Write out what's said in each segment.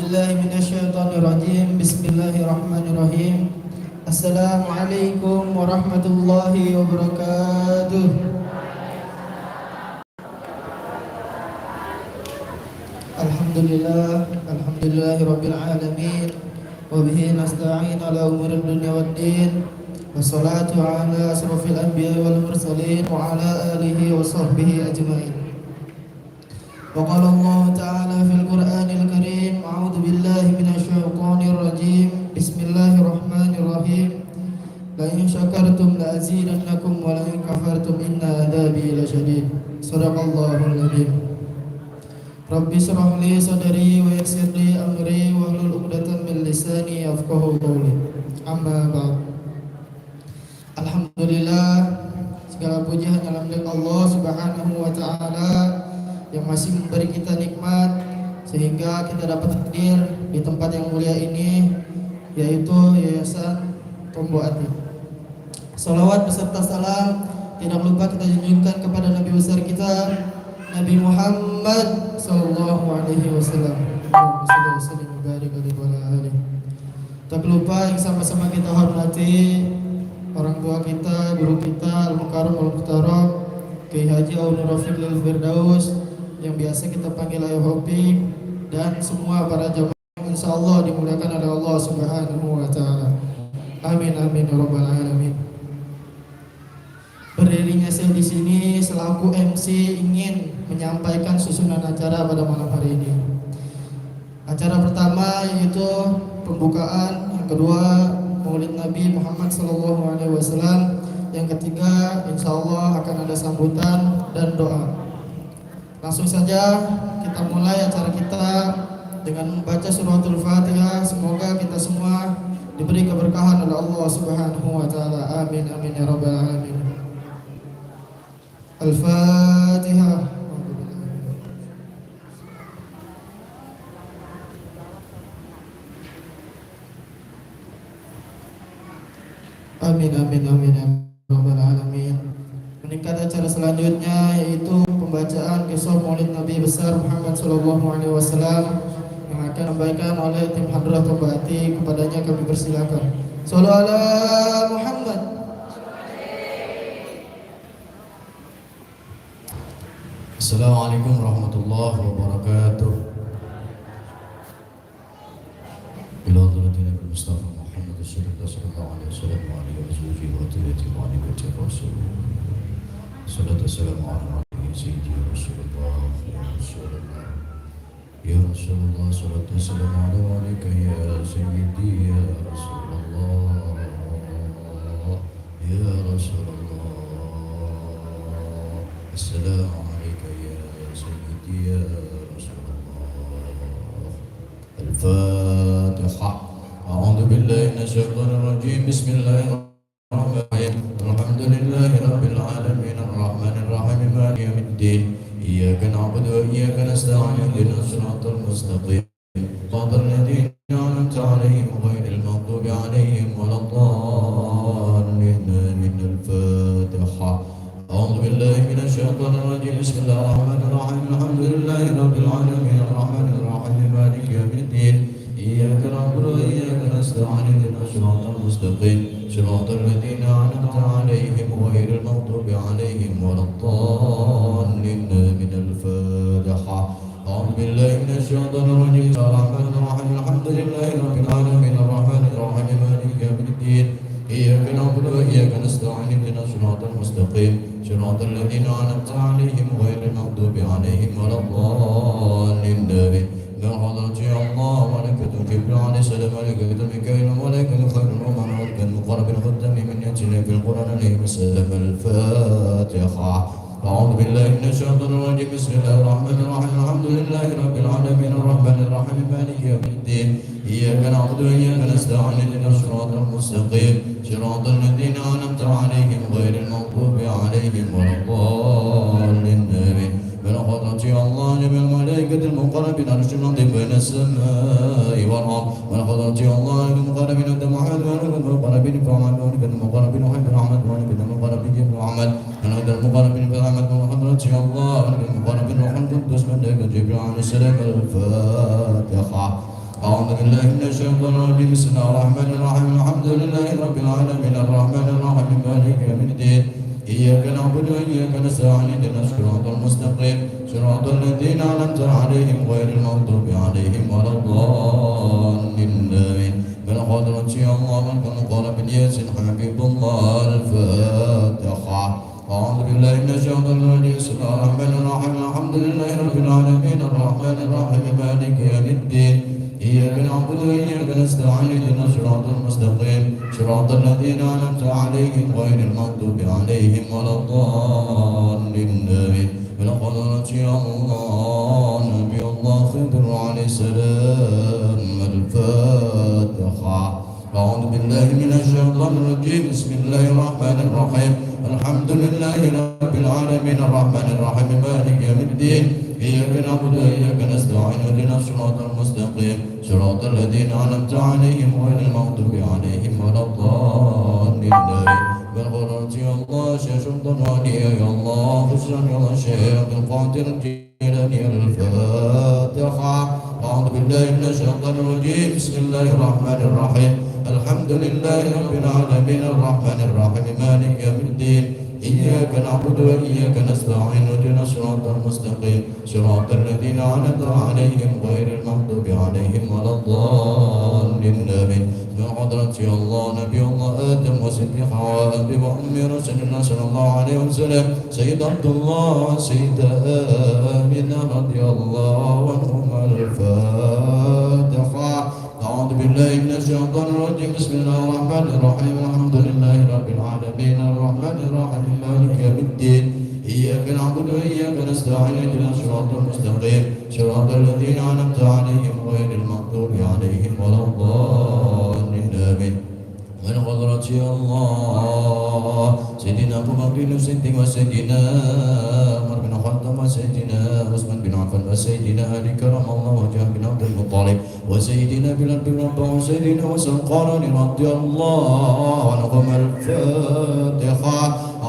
بالله من الشيطان الرجيم. بسم الله الرحمن الرحيم. السلام عليكم ورحمة الله وبركاته. Alhamdulillah rabbil alamin. Wa bihi nasta'in ala umuri dunya waddin. Wassalatu ala asrafil anbiya wal mursalin wa ala alihi wa sahbihi ajma'in. Wa qala Allah ta'ala fil Qur'anil Karim, a'udzu billahi minasy syaithanir rajim. Bismillahirrahmanirrahim. La in syakartum la azidannakum wa la in kafartum inna adzabi lasyadid. Shadaqallahul adzim. Rabbi shrah li sadri wa yassir li amri wahlul 'uqdatam min lisani yafqahu qawli. Amma ba'd. Alhamdulillah, segala puji hanya milik Allah Subhanahu wa taala yang masih memberi kita nikmat sehingga kita dapat hadir di tempat yang mulia ini, yaitu Yayasan Tombo Ati. Salawat beserta salam tidak lupa kita junjungkan kepada Nabi besar kita, Nabi Muhammad sallallahu alaihi wasallam. Tak lupa yang sama-sama kita hormati orang tua kita, guru kita, Al-Mukarram Al-Muhtaram Kiai Haji Aun Rafiq Lil Firdaus yang biasa kita panggil Ayah Hopi, dan semua para jamaah yang insyaallah dimuliakan oleh Allah Subhanahu wa taala. Amin amin ya rabbal alamin. Berdirinya saya di sini selaku MC ingin menyampaikan susunan acara pada malam hari ini. Acara pertama yaitu pembukaan, yang kedua Maulid Nabi Muhammad SAW, yang ketiga insyaallah akan ada sambutan dan doa. Langsung saja kita mulai acara kita dengan membaca suratul Fatihah. Semoga kita semua diberi keberkahan oleh Allah Subhanahu wa taala. Amin amin ya rabbal alamin. Al-Fatihah. Amin amin amin ya rabbal alamin. Meningkat acara selanjutnya yaitu pembacaan kisah Maulid Nabi besar Muhammad sallallahu alaihi wasallam yang akan disampaikan oleh tim Hadrah Tombo Ati. Kepadanya kami persilakan. Shallallahu ala Muhammad. Assalamualaikum warahmatullahi wabarakatuh. Ila hadratin Nabi Mustafa Muhammad sallallahu alaihi wasallam wa alihi wa sahbihi wa tabi'in wa alihi wa rasul. Salatu wassalamu ala sayyidina Rasulullah ya Rasulullah. Ya Rasulullah, salatu wassalamu alayka ya sayyidi ya Rasulullah. Ya Rasulullah. Assalamu يا رسول الله. الفاتحة. أعوذ بالله من الشيطان الرجيم. بسم الله الرحمن الرحيم. الحمد لله رب العالمين الرحمن الرحيم مالك يوم الدين. إياك نعبد وإياك نستعين اهدنا الصراط المستقيم صراط الذين أنعمت عليهم غير المغضوب عليهم ولا الضالين. من الفاتحة. أعوذ بالله من الشيطان الرجيم. بسم الله الرحمن الرحيم. الحمد لله رب العالمين الرحمن الرحيم مالك يوم الدين. إياك نعبد وإياك نستعين اهدنا الصراط المستقيم صراط الذين أنعمت عليهم غير المغضوب عليهم ولا الضالين. من الفاتحة. أعوذ بالله من الشيطان الرجيم. بسم الله الرحمن الرحيم. الحمد لله رب العالمين الرحمن الرحيم مالك يوم الدين. إياك نعبد وإياك نستعين اهدنا الصراط المستقيم صراط الذين أنعمت عليهم غير المغضوب عليهم ولا الضالين. بحضرة الله ملائكة جبريل عليه السلام ملائكة ميكائيل ملائكة خير الأمم المقرب الختم من يأتينا في القرآن عليه السلام. الفاتحة. أعوذ بالله من الشيطان الرجيم. بسم الله الرحمن الرحيم. الحمد لله رب العالمين الرحمن الرحيم مالك يوم الدين. إياك نعبد وإياك نستعين اهدنا الصراط المستقيم صراط الذين أنعمت عليهم غير المغضوب عليهم ولا الضالين. بلغت الله جميع الملائكة المقربين عرش العظيم بين السماء والأرض. بلغت الله المقربين عند محمد المقربين فأحمد المقربين وحب أحمد المقربين جبر أحمد المقربين فأحمد وحضرت الله المقربين وحمد القدس ملائكة جبريل عليه السلام. الفاتحة. أعوذ بالله من الشيطان الرجيم بسم الله الرحمن الرحيم الحمد لله رب العالمين الرحمن الرحيم مالك يوم الدين إياك نعبد وإياك نستعين اهدنا الصراط المستقيم صراط الذين أنعمت عليهم غير المغضوب عليهم ولا الضالين آمين بالقدرة الله من كان قال بالياس حبيب الله الفاتحة أعوذ بالله من الشيطان الرجيم بسم الله الرحمن الرحيم الحمد لله رب العالمين الرحمن الرحيم مالك يوم الدين إياك نعبد وإياك نستعين اهدنا الصراط المستقيم صراط الذين أنعمت عليهم غير المغضوب عليهم ولا الضالين آمين بالقدرة الله نبي الله خضر عليه السلام الفاتحة أعوذ بالله من الشيطان الرجيم بسم الله الرحمن الرحيم الحمد لله رب العالمين الرحمن الرحيم مالك يوم الدين إياك نعبد وإياك نستعين اهدنا الصراط المستقيم صراط الذين أنعمت عليهم غير المغضوب عليهم ولا الضالين بالقدرة يا الله شيخ سلطان ولي يا الله خسرا يا الله شيخ القادر الجيلاني الفاتحة أعوذ بالله من الشيطان الرجيم بسم الله الرحمن الرحيم الحمد لله رب العالمين الرحمن الرحيم مالك يوم الدين إياك نعبد وإياك نستعين اهدنا الصراط المستقيم صراط الذين أنعمت عليهم غير المغضوب عليهم ولا الضالين آمين بحضرة الله نبي الله آدم وسيد حواء وأم رسول الله صلى الله عليه وسلم سيد عبد الله سيد آمنة رضي الله عنهما الفاتحة أعوذ بالله من الشيطان الرجيم بسم الله الرحمن الرحيم الحمد لله رب العالمين الرحمن الرحيم مالك يوم الدين إياك نعبد وإياك نستعين اهدنا الصراط المستقيم صراط الذين أنعمت عليهم غير المغضوب عليهم ولا الضالين آمين من حضرة الله سيدنا أبو بكر الصديق وسيدنا عمر بن الخطاب وسيدنا عثمان بن عفان وسيدنا علي كرم الله وجهه بن عبد المطلب وسيدنا بلال بن رباح وسيدنا حسن قرني رضي الله عنهم الفاتحة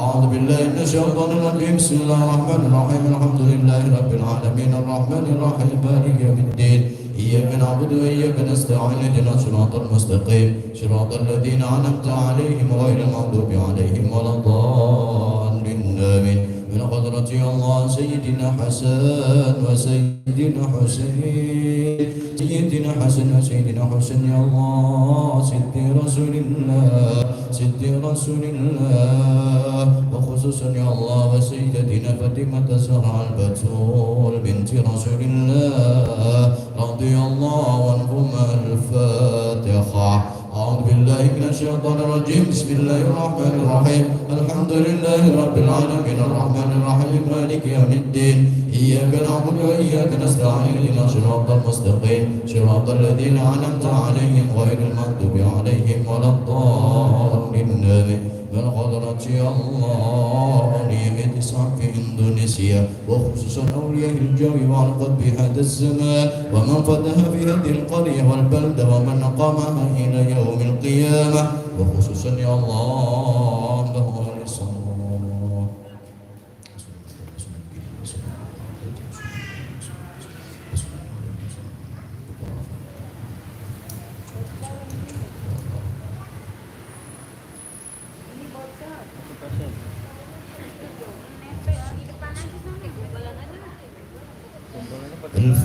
أعوذ بالله من الشيطان الرجيم بسم الله الرحمن الرحيم الحمد لله رب العالمين الرحمن الرحيم مالك يوم الدين إياك نعبد وإياك نستعين اهدنا الصراط المستقيم صراط الذين أنعمت عليهم غير المغضوب عليهم ولا الضالين آمين من حضرة الله سيدنا حسن وسيدنا حسين سيدنا حسن وسيدنا حسين يا الله سيد رسول الله سيد رسول الله وخصوصا يا الله وسيدتنا فاطمة الزهراء البتول بنت رسول الله رضي الله عنهما الفاتحة أعوذ بالله من الشيطان الرجيم بسم الله الرحمن الرحيم الحمد لله رب العالمين الرحمن الرحيم مالك يوم الدين إياك نعبد وإياك نستعين اهدنا الصراط المستقيم صراط الذين أنعمت عليهم غير المغضوب عليهم ولا الضالين آمين من حضرة الله أولياء تسعة في إندونيسيا وخصوصا أولياء الجو والقد بهذا الزمان ومن فتح في هذه القرية والبلدة ومن أقامها إلى يوم القيامة وخصوصا يا الله له الصلاة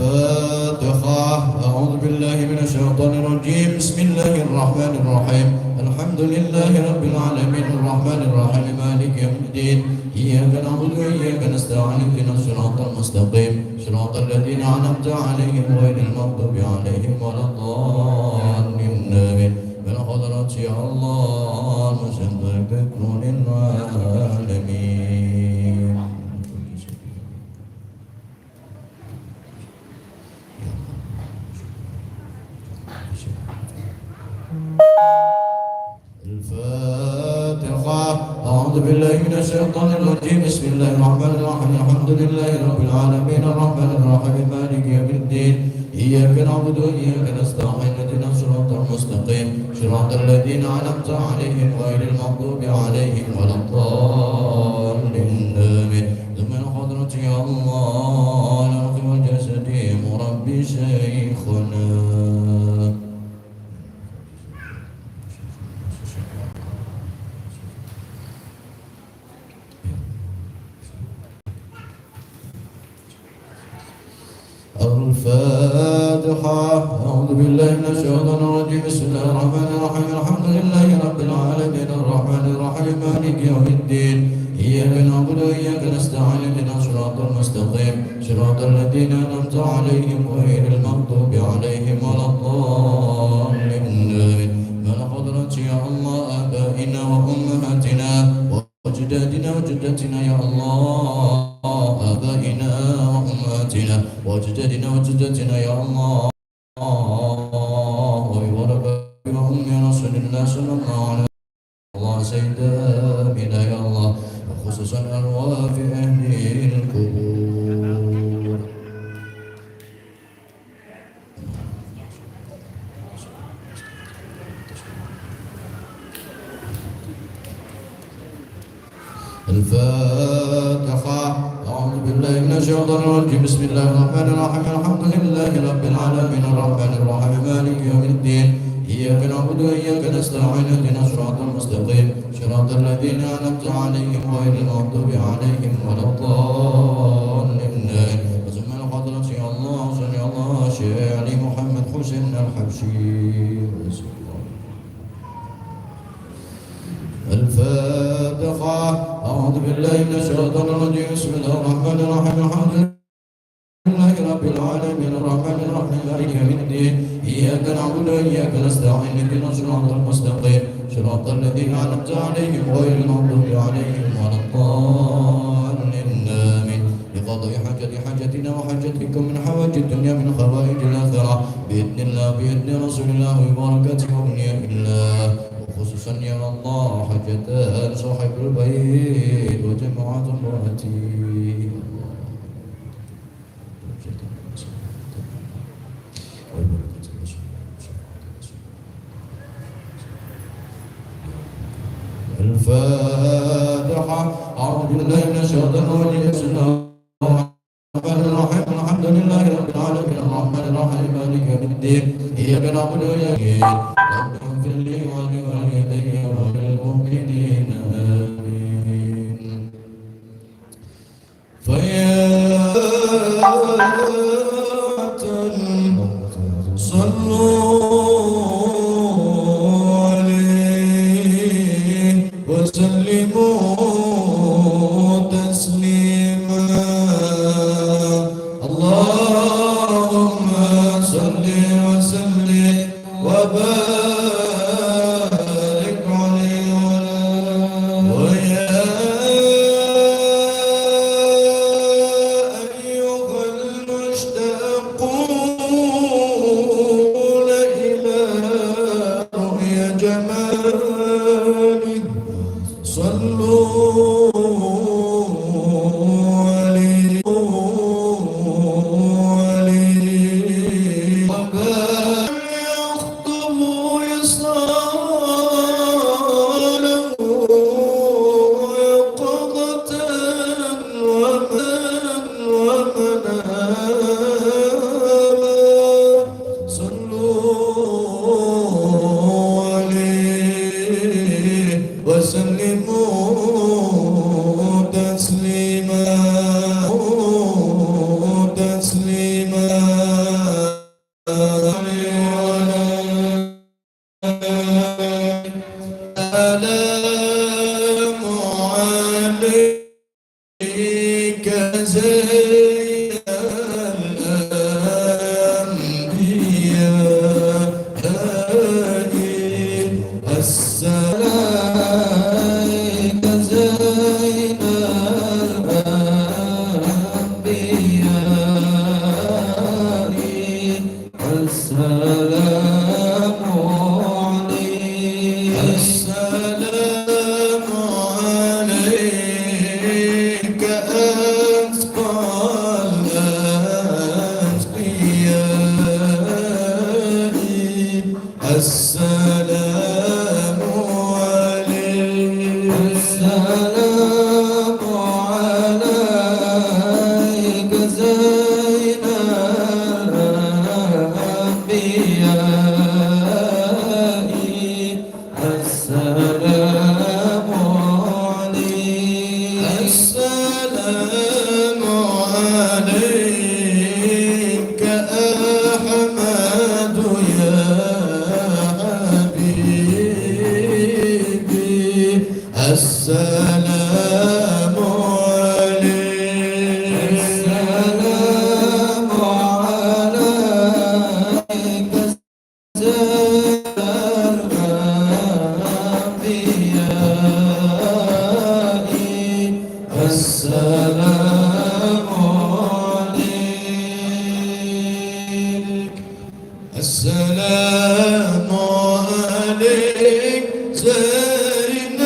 الفاتحة أعوذ بالله من الشيطان الرجيم بسم الله الرحمن الرحيم الحمد لله رب العالمين الرحمن الرحيم مالك يوم الدين إياك نعبد وإياك نستعين اهدنا الصراط المستقيم صراط الذين أنعمت عليهم غير المغضوب عليهم ولا الضالين آمين من حضرة الله المسبح بكل العالمين الفاتحة أعوذ بالله من الشيطان الرجيم بسم الله الرحمن الرحيم الحمد لله رب العالمين الرحمن الرحيم مالك يوم الدين إياك نعبد وإياك نستعين اهدنا الصراط المستقيم صراط الذين أنعمت عليهم غير المغضوب عليهم ولا الضالين آمين ثم حضرة يا الله الأرض والجسد مربي شيخنا الفاتحة. أعوذ بالله من الشيطان الرجيم. بسم الله الرحمن الرحيم. الحمد لله رب العالمين الرحمن الرحيم مالك يوم الدين. إياك نعبد وإياك نستعين اهدنا الصراط المستقيم صراط الذين أنعمت عليهم غير المغضوب عليهم ولا الضالين. من حضرت يا الله آبائنا وأمهاتنا وأجدادنا وجداتنا يا الله، آبائنا وأمهاتنا وأجدادنا وجداتنا يا الله، وبركاته وأم رسول الله صلى الله عليه وسلم الله سيدنا يا الله، وخصوصا أرواح أهل القبور. الفاتحة. أعوذ بالله من الشيطان الرجيم. بسم الله الرحمن الرحيم. الحمد لله رب العالمين الرحمن الرحيم مالك يوم الدين. إياك نعبد وإياك نستعين اهدنا الصراط المستقيم صراط الذين أنعمت عليهم غير المغضوب عليهم ولا الضالين. وثم الحضرة يا الله صل على شيخ علي محمد حسين الحبشي. الفاتحة. أعوذ بالله من الشيطان الرجيم. بسم الله الرحمن الرحيم. الحمد لله رب العالمين الرحمن الرحيم مالك يوم الدين. إياك نعبد وإياك نستعين اهدنا الصراط المستقيم صراط الذين أنعمت عليهم غير المغضوب عليهم ولا الضالين. آمين. لقضاء حاجتنا وحاجتكم من حوائج الدنيا من خوائج الآخرة بإذن الله بإذن رسول الله وبركاته وأولياء الله، خصوصا يا الله حاجة صاحب البيت وجماعة امرأتي. الفاتحة. أعوذ بالله من الشيطان الرجيم. بسم الله الرحمن الرحيم. الحمد لله رب العالمين الرحمن الرحيم مالك يوم الدين. إياك نعبد وإياك نستعين رب اغفر لي ولوالدي وللمؤمنين آمين. فيا صلوا عليه وسلموا تسليما. اللهم صل وسلم وبارك عليه ويا أيها المشتاقون إلى رؤيا جمالك صلوا عليه وسلموا تسليما تسليما. السلام عليك زين الأنبياء. السلام زين الأنبياء. السلام عليك. السلام عليك أزكى الأزكياء. السلام عليك. السلام عليك زين الأنبياء. السلام عليك. السلام عليك السلام عليك السلام عليك زين الأنبياء السلام عليك السلام عليك زين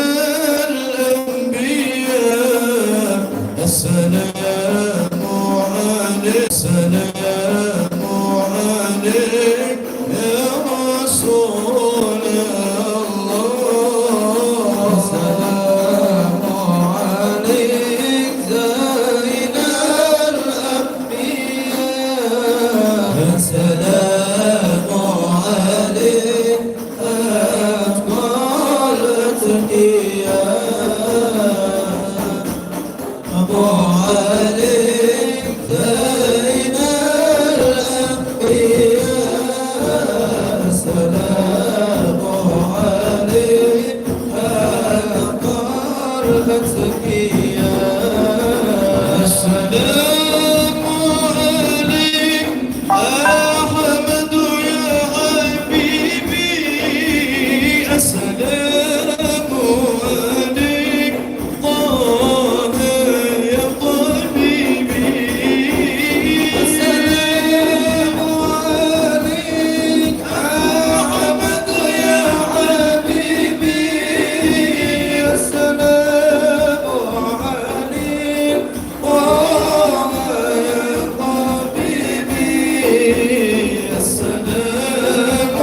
الأنبياء السلام عليك السلام عليك يا رسول الله السلام عليك زين الأنبياء السلام عليك أفضل الأتقياء أبو عليك زين الأنبياء السلام عليك أفضل الأتقياء السلام عليك أحمد يا حبيبي السلام عليك طه يا طبيبي السلام عليك أحمد يا حبيبي السلام عليك طه يا طبيبي السلام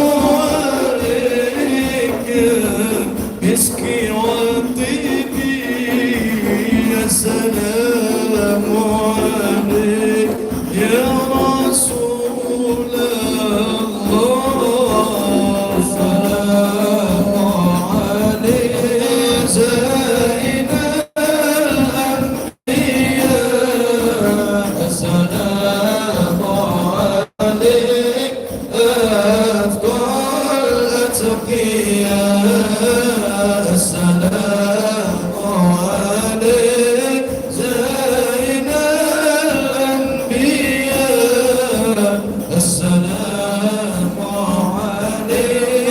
عليك مسكي وطيبي يا سلام عليك يا رسول الله السلام عليك زين الأنبياء السلام عليك أفضل الأتقياء السلام عليك زين الأنبياء السلام عليك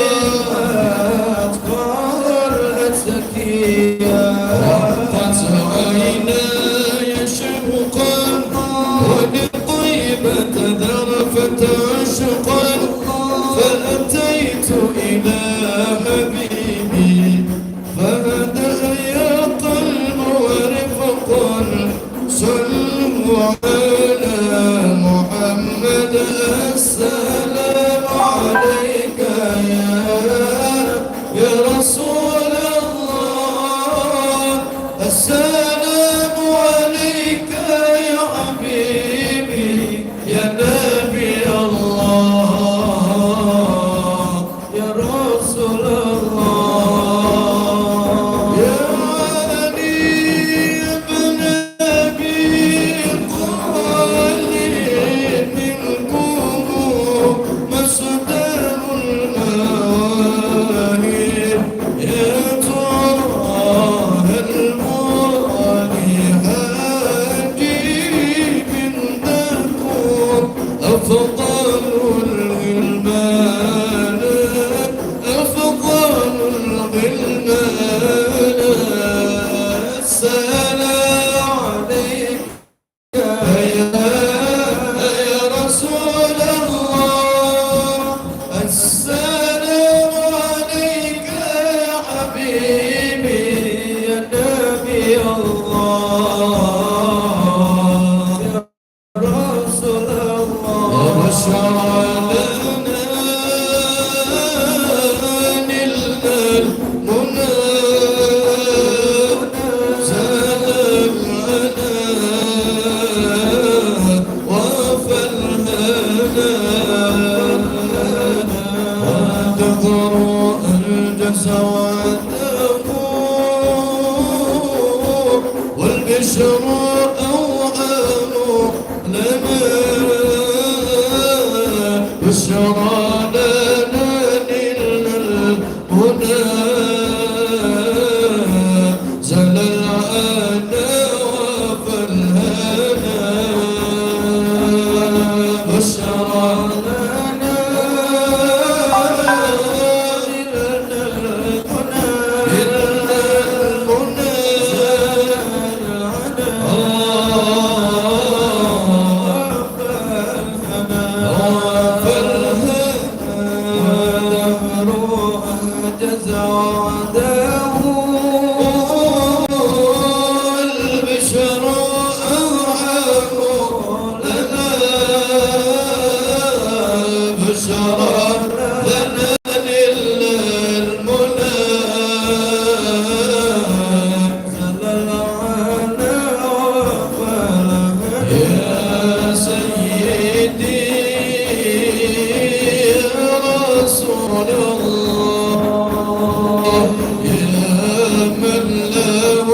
أفضل الأتقياء وقت عيناي شوقا ولطيبة ذرفت عشقا فأتيت إلى حبيبي فهدأ يا قلب ورفقا صلوا على محمد السلام عليك يا رسول الله السلام عليك يا حبيبي يا نبي الله يا رسول الله يا علي بن أبي طالب منكم مصدر المواهب يا طه المراني هاجي عندكم أفضل الغلمان أفضل الغلمان السلام عليك يا رسول الله السلام عليك يا حبيبي يا نبي الله يا رسول الله وبشر لنا نلنا المنى زاد الهنا وفى الهنا وتذر الجسوات والبشر أوهام لنا بشرى لنا نلنا الهدى وعجز وعداه البشر أرحم لنا بشرى لنا للمنى زللعنا وفلها يا سيدي رسول الله يا من له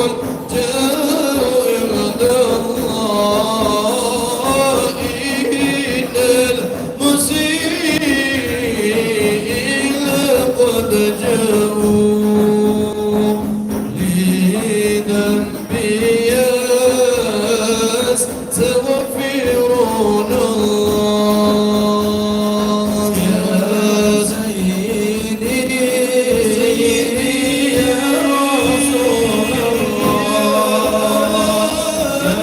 الجاه عند الله إن المسيء قد جاءوا لذنبي يستغفرون الله يا سيدي يا رسول الله يا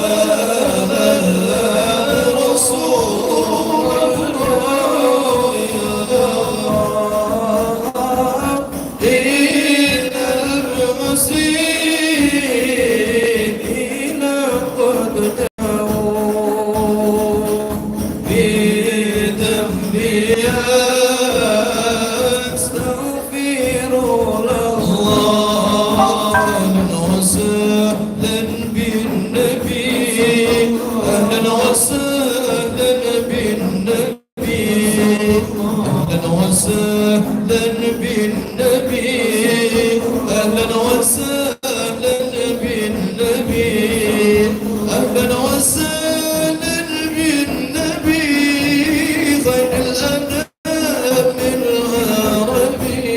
رسول الله إن المسيئين قد بذنبي أستغفر الله أهلا وسهلا بالنبي أهلا وسهلا بالنبي أهلا وسهلا بالنبي أهلا وسهلا بالنبي أهلا وسهلا بالنبي خير الأنام العربي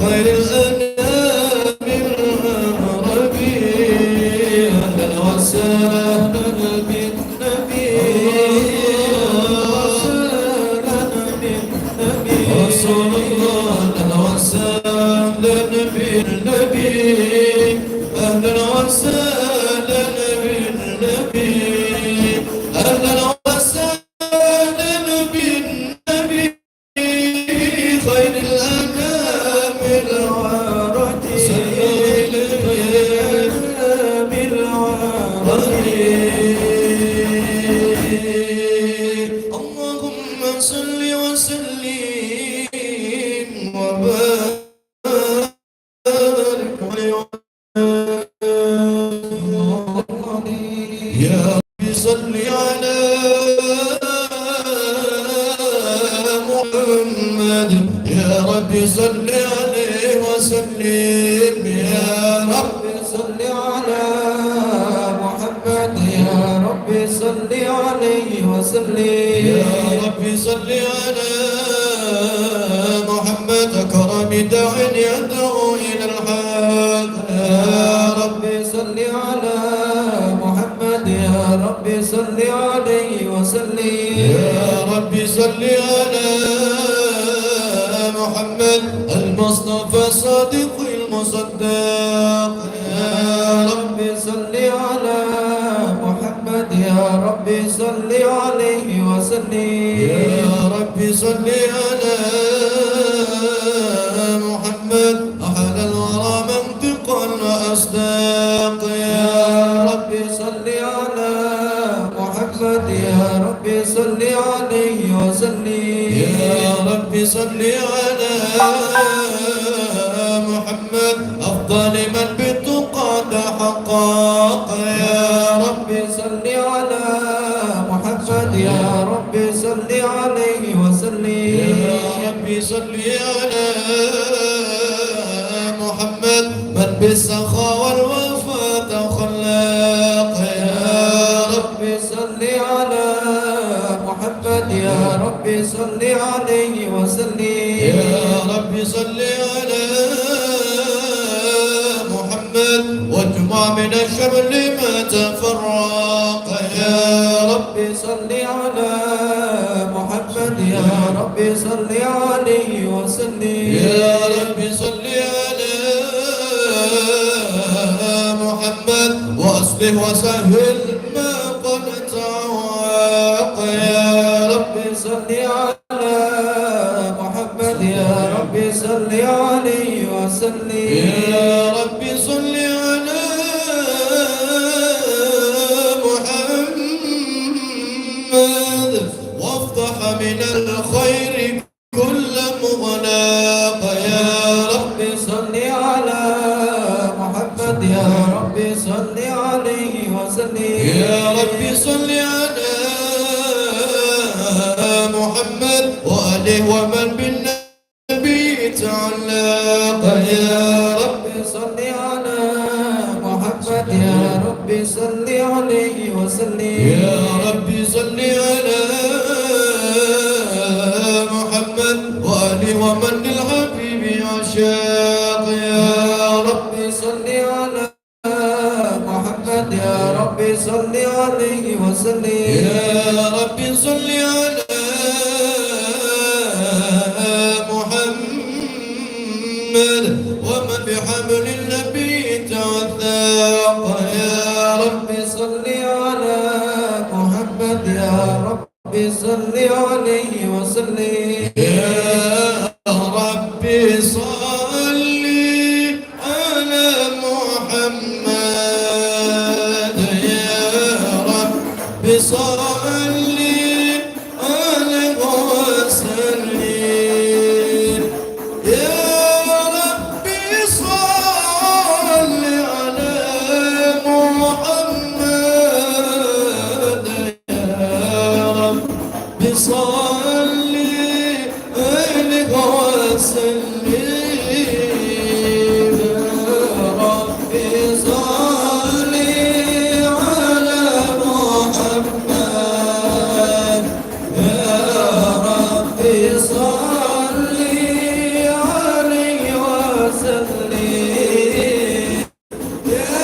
خير الأنام العربي أهلا وسهلا بالنبي وسهلا بالنبي رسول الله أهلا وسهلا بالنبي أهلا وسهلا بالنبي أهلا وسهلا بالنبي خير الأنام العربي الأنام العربي اللهم صل وسلم وبارك يا رب صل على محمد يا رب صل عليه وسلم يا رب صل على محمد يا رب صل عليه وسلم يا رب صل على محمد كرم داع يدعو إلى الحق يا رب صل على محمد يا رب صل عليه وسلم يا رب صل على محمد المصطفى صادق المصدق يا رب صل على محمد يا رب صل عليه وسلم يا رب صل على محمد أحد الورى منطقا وأصداق يا رب صل على محمد يا رب صل عليه وسلم يا رب صل على محمد أفضل من بالتقى تحقق يا رب صل على محمد يا رب صل عليه وسلم يا رب صل على محمد من بالسخاء والوفاء تخلق يا رب صل على محمد يا رب صل عليه وسلم يا رب صل على محمد واجمع من الشمل ما تفرق يا رب صل على محمد يا رب صل عليه وسلم يا رب صل على محمد واصلح وسهل ما قد تعوق يا رب صل على محمد يا ربي صل عليه وسلم يا ربي صل على محمد وافتح من الخير كل مغلاق يا ربي صل على محمد يا ربي صل عليه وسلم يا ربي صل على محمد وآله ومن بالنبي تعلق يا ربي صل على محمد يا ربي صل عليه وسلم يا ربي صل على محمد وآله ومن للحبيب عشاق يا ربي صل على محمد يا ربي صل عليه وسلم يا ربي صل على محمد ومن بحبل النبي توثق يا ربي صل على محمد يا ربي صل عليه وسلم يا ربي صل على محمد يا ربي صل عليه وسلم يا ربي صل على محمد يا ربي صل عليه وسلم يا ربي صل على محمد يا ربي صل عليه وسلم يا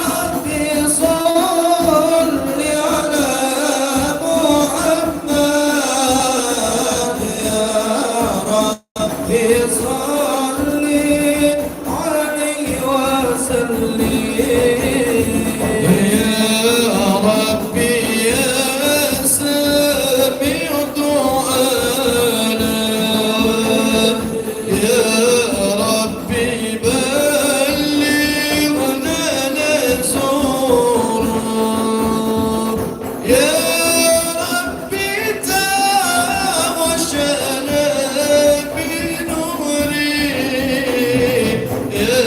ربي صل على محمد يا ربي صل عليه وسلم يا ربي يا سميع دعانا يا ربي بلغنا نزور يا ربي توشنا بنوري يا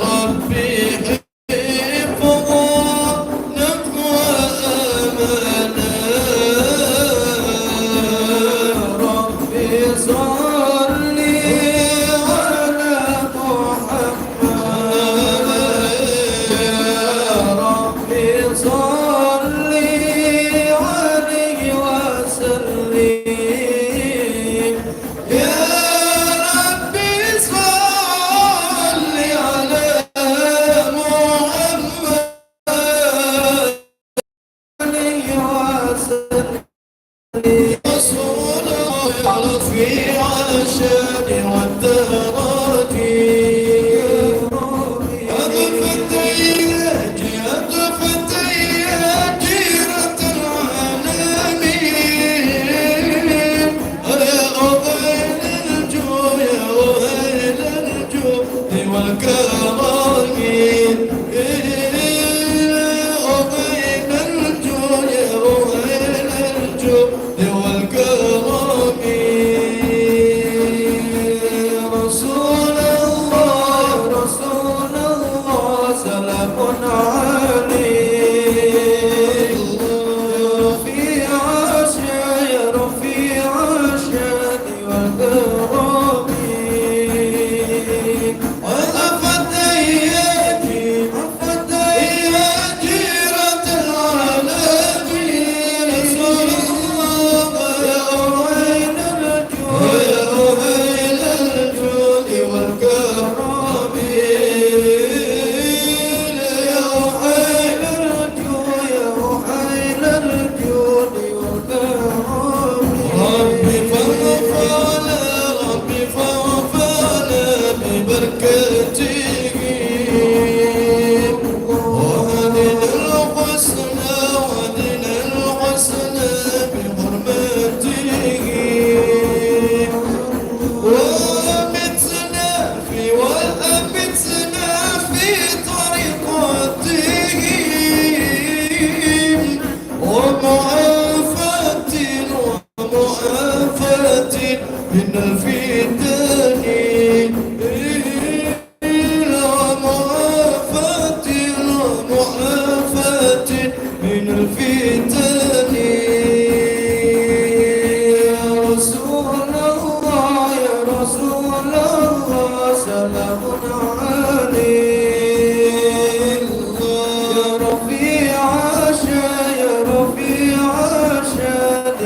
ربي رسول إلى معافاة من الفتن يا رسول الله يا رسول الله سلام عليك يا رفيع يا رفيع الشان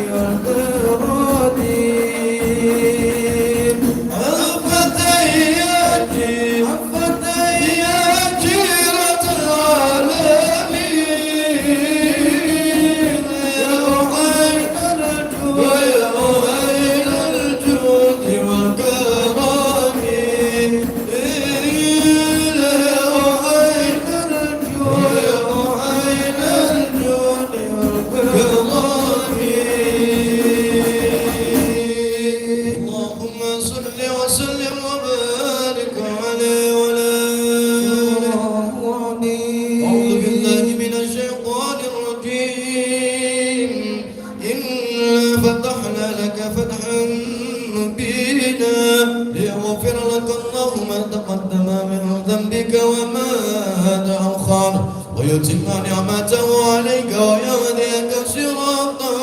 والكرادين عفتياتي جيرة العالمين يا عين الجود والكرم اللهم صل وسلم وبارك عليه وعلى آله. أعوذ بالله من الشيطان الرجيم إنا فتحنا لك فتحا مبينا ليغفر لك الله ما تقدم من ذنبك وما تأخر ويتم نعمته عليك ويهديك صراطا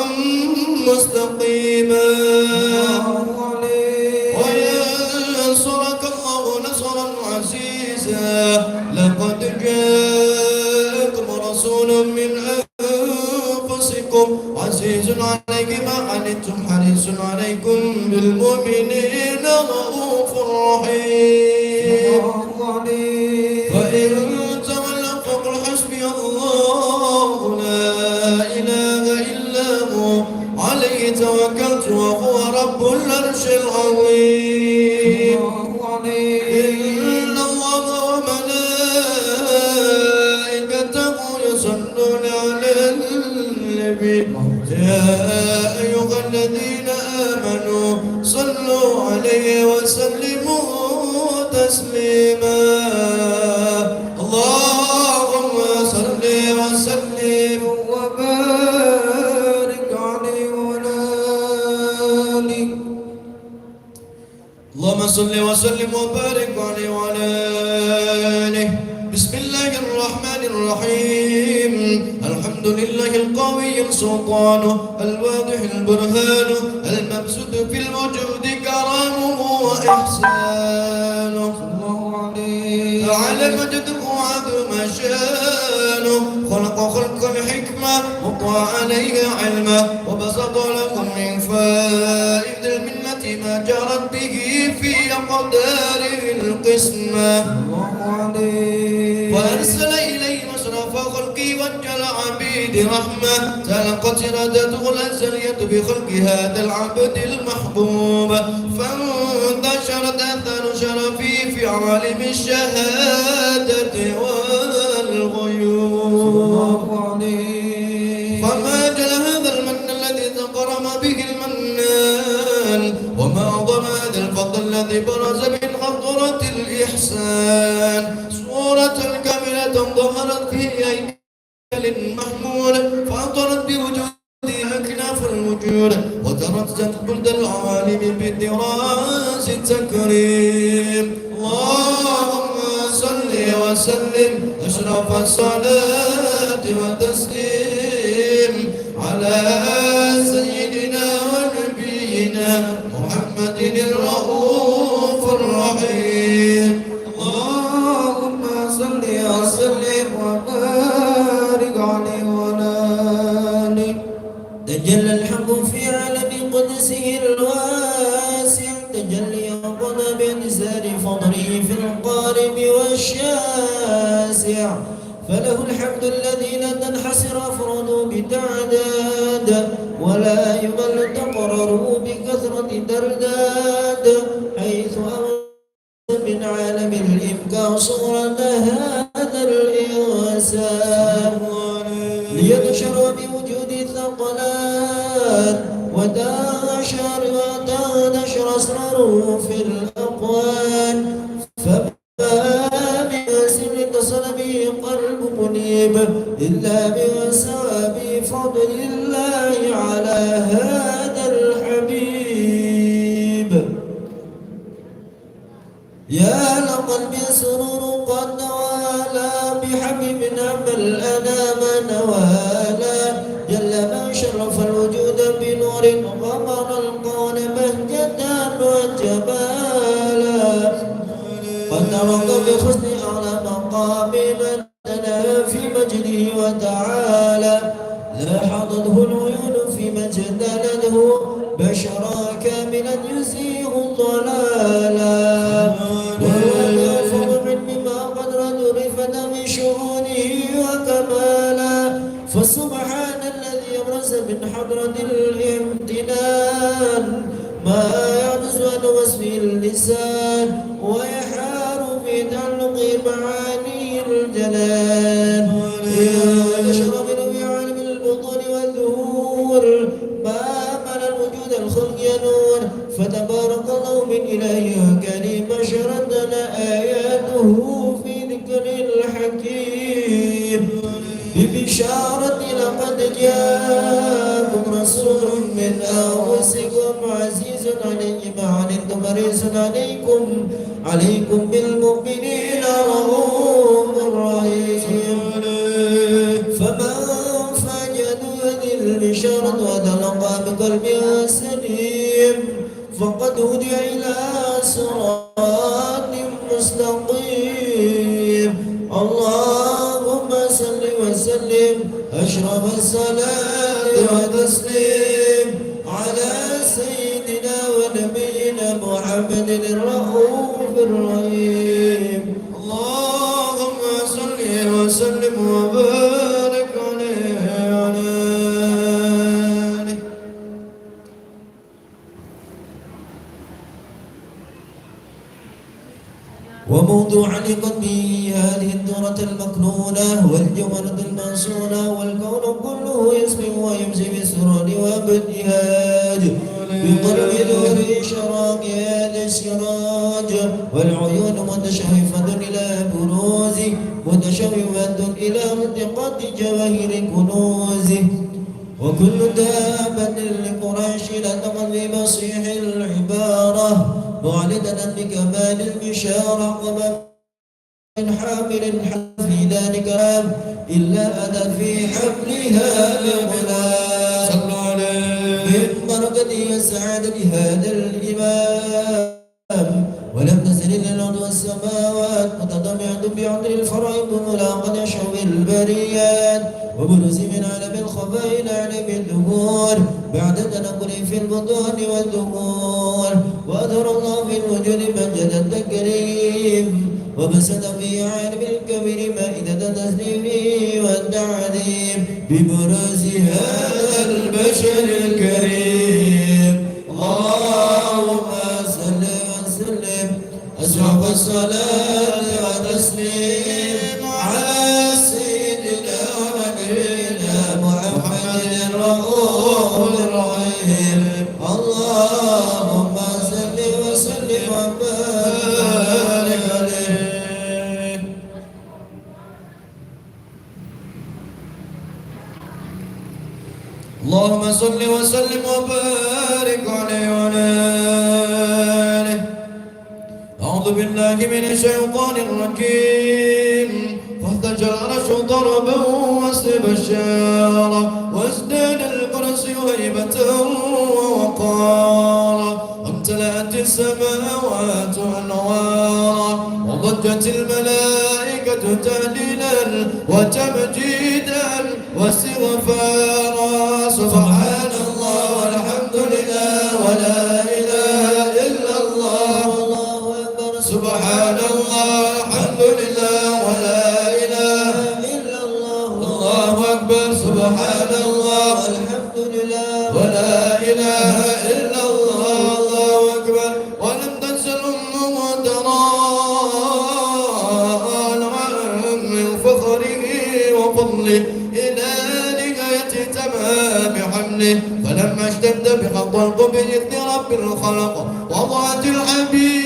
مستقيما وينصرك الله نصرا عزيزا لقد جاءكم رسول من أنفسكم عزيز عليك ما عنتم حريص عليكم بالمؤمنين رؤوف رحيم فإن تولوا فقل حسبي الله لا إله إلا هو عليه توكلت وهو رب العرش العظيم إن الله وملائكته يصلون على النبي يا أيها الذين آمنوا صلوا عليه وسلموا تسليما اللهم صل وسلم وبارك عليه وعلى آله. اللهم صل وسلم وبارك عليه وعلى آله. بسم الله الرحمن الرحيم الحمد لله القوي السلطان الواضح البرهان المبسوط في الوجود كرامه وإحسانه على مجده وعظم شانه خلق الحكمة وطاع عليه علما وبسط لكم من فائد المنة ما جرت به في أقداره القسمة وأرسل إليه مشرف خلقي وجل عبيد رحمة تلقت إرادته الأزلية بخلق هذا العبد المحبوب فانتشرت أثر شرفي في عالم الشهادة والغيوب فما جل هذا المن الذي تكرم به المنان وما أعظم هذا الفضل الذي برز من خطرة الإحسان صورة كاملة ظهرت في هيكل محمول فأطرت بوجود أكناف الوجود وترتت بلد العوالم بدراس التكريم اللهم صل وسلم أشرف الصلاة والتسليم على سيدنا ونبينا محمد الرؤوف الرحيم اللهم صل وسلم وبارك عليه وعلى آله. تجلى الحق في عالم قدسه الواسع تجلي يقضى بانزال فضله في القارب والشاسع فله الحمد الذي لا تنحصر أفراده بتعداد ولا يضل تقرره بكثرة ترداد حيث أمر من عالم الإبكاء صورة هذا الإنسان لينشر بوجود الثقلات وتنشر أسراره في الأقوال فما باسم اتصل به قلب منيب إلا بوساب فضل الله على هذا الحبيب يا لقلبي سرور قد نوالا بحبيب نعم الأنام نوالا جل من شرف الوجود بنور غمر الكون بهجة وجمالا قد ترك بحسن أعلى مقام مدنا في مجده وتعالى لاحظته العيون في مجد لده بشرا كاملا يزيغ ضلالا فسبحان الذي يبرز من حضرة الامتنان ما يعجز عن وصفه اللسان ويحار في تعلق معاني الجلال يشرب في عالم البطون والظهور ما ملا الوجود الخلق ينور فتبارك الله من إله كريم شردنا آياته في ذكر الحكيم ببشارة لقد جاءكم رسول من أنفسكم عزيز عليه ما عنتم حريص عليكم بالمؤمنين رؤوف رحيم فمن فجد هذه البشارة وتلقى بقلب سليم فقد هدي إلى صراط مستقيم اللهم صل وسلم أشرف الصلاة وتسليم على سيدنا ونبينا محمد الرؤوف الرحيم اللهم صل وسلم وبارك عليه وعلى آله. وموضوع لقلبه هذه الدورة المكنونة والجوهرة المنصورة والكون كله يسبح ويمشي بالسرور وبالجهاد بقلب نور إشراق هذا السراج والعيون متشوفة إلى بروزه متشوفة إلى التقاط جواهر كنوزه وكل دابة لقريش لتقل بمصيح العبارة معلنة بكمال البشارة ومن حامل في ذلك إلا أتت في حملها بغلام صلوا عليه من بركة وسعادة هذا الإمام ولم تزل الأرض والسماوات متضمعة بعطر الفرائض ملاقة شعب البريات وبرز من عالم الخفاء إلى عالم الدهور بعد تنقل في البطون والدهور وأظهر الله في الوجود مجد التكريم وبسط في عالم الكبير مائدة التسليم والتعظيم ببرز هذا البشر الكريم اللهم صل وسلم أشرف الصلاة والتسليم على سيدنا ونبينا محمد الرؤوف الرحيم اللهم صل وسلم وبارك عليه. اللهم صل وسلم وبارك عليه وعلى آله. أعوذ بالله من الشيطان الرجيم فاهتجر العرش ضربا واستبشارا وازداد الكرسي هيبة ووقارا امتلأت السماوات أنوارا وضجت الملائكة تهليلا وتمجيدا واستغفارا سبحان الله والحمد لله ولا إله إلا الله والله أكبر سبحان الله الحمد لله ولا إله إلا الله الله أكبر سبحان الله الحمد لله ولا إله إلا الله الله أكبر ولم تنسل من فخره وفضله إلى نهاية تمام حمله فلما اشتد بحق القبر بإذن رب الخلق وضعت الحبيب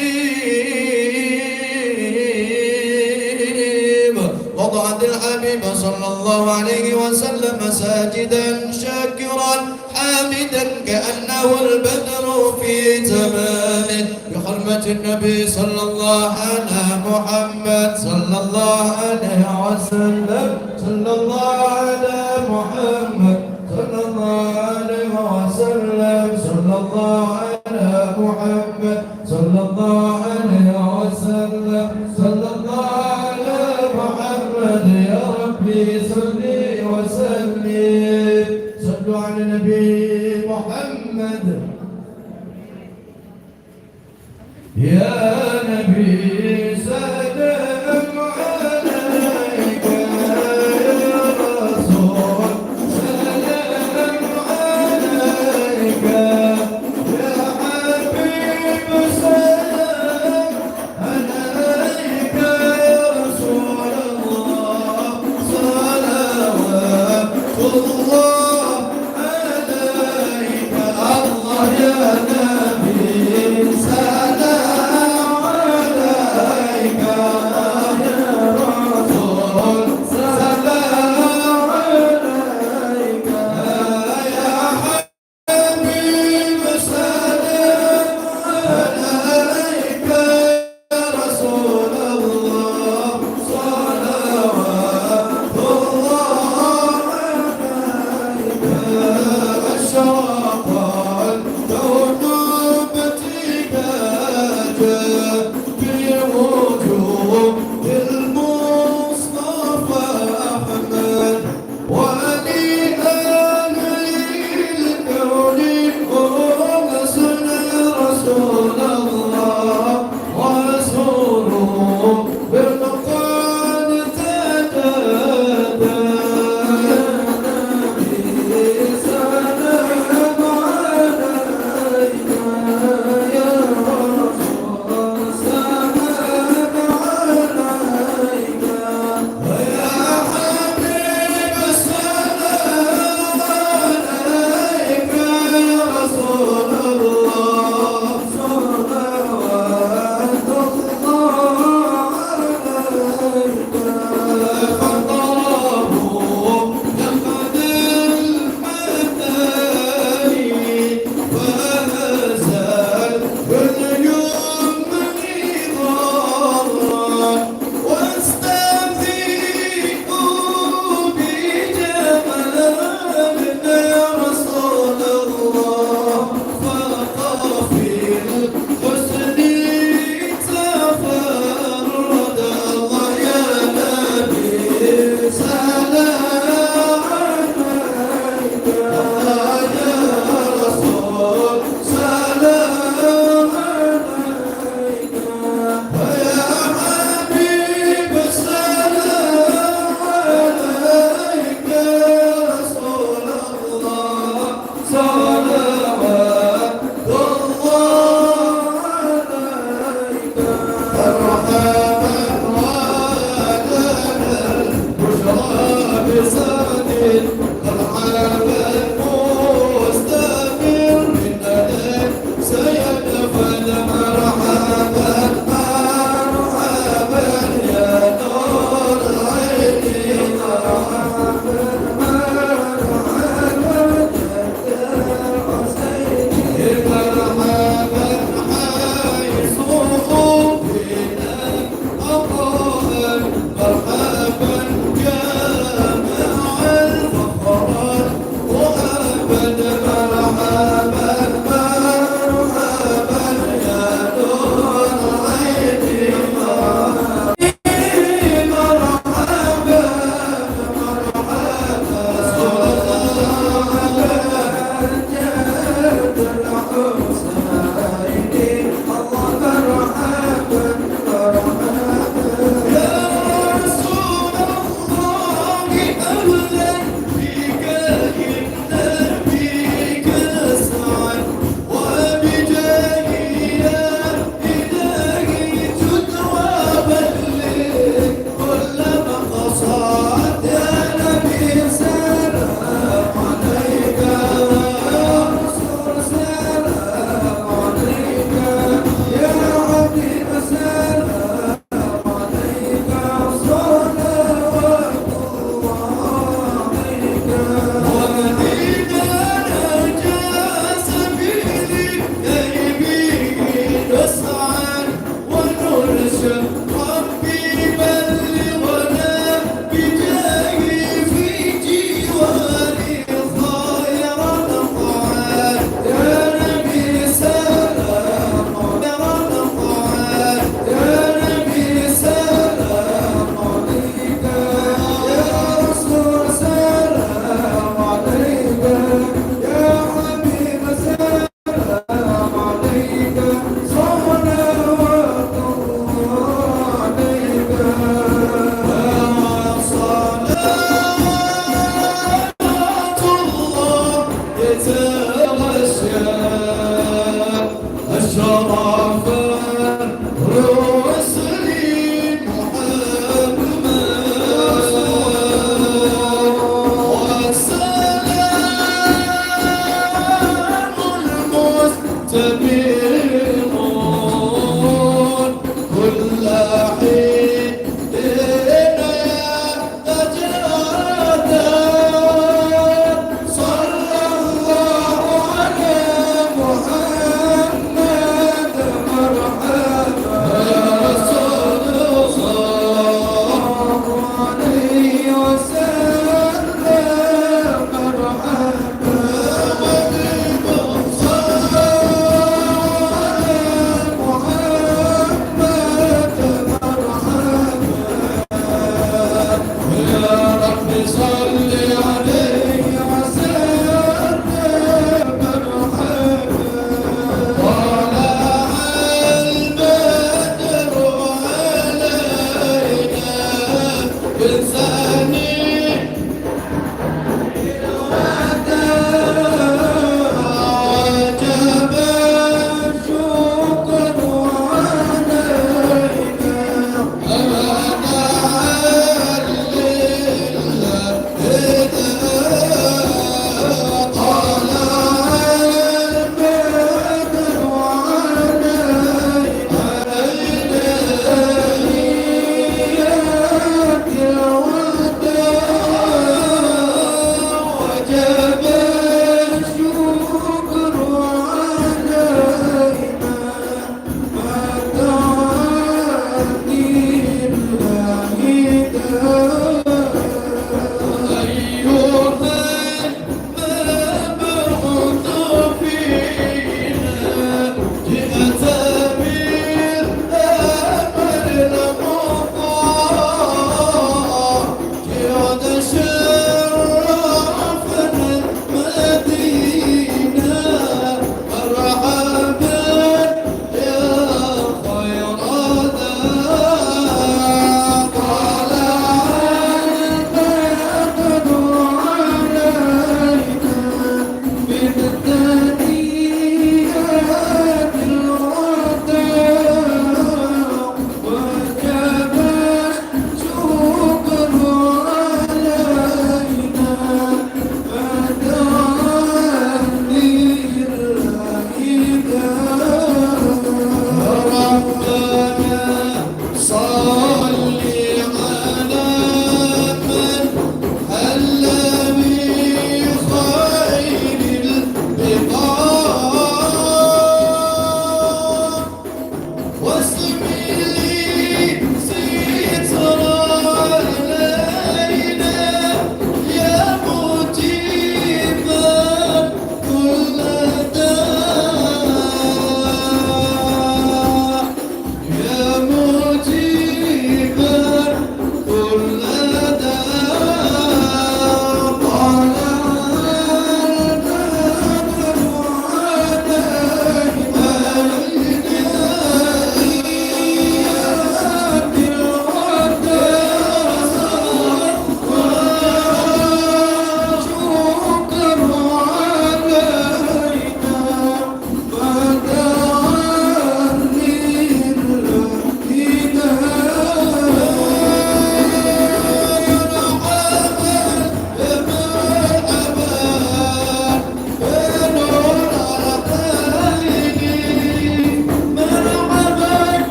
صلى الله عليه وسلم ساجدا شاكرا حامدا كأنه البدر في تمامه بحرمة النبي صلى الله على محمد صلى الله عليه وسلم صلى الله على محمد صلى الله عليه وسلم صلى الله على محمد صلى الله عليه وسلم صلى الله على محمد يا ربي صل وسلم صلوا على النبي محمد يا نبي سلام عليك يا رسول سلام عليك يا حبيب سلام عليك يا رسول الله صلوات الله عليك الله يا نبي سلام عليك يا رسول سلام عليك يا حبيب سلام عليك يا رسول الله صلوات الله عليك أشرق الكون باتجاهك بوجوه المصطفى أحمد ولآل الكون ونسل رسول الله وسرور بالقرآن تجدد سلام عليك يا رسول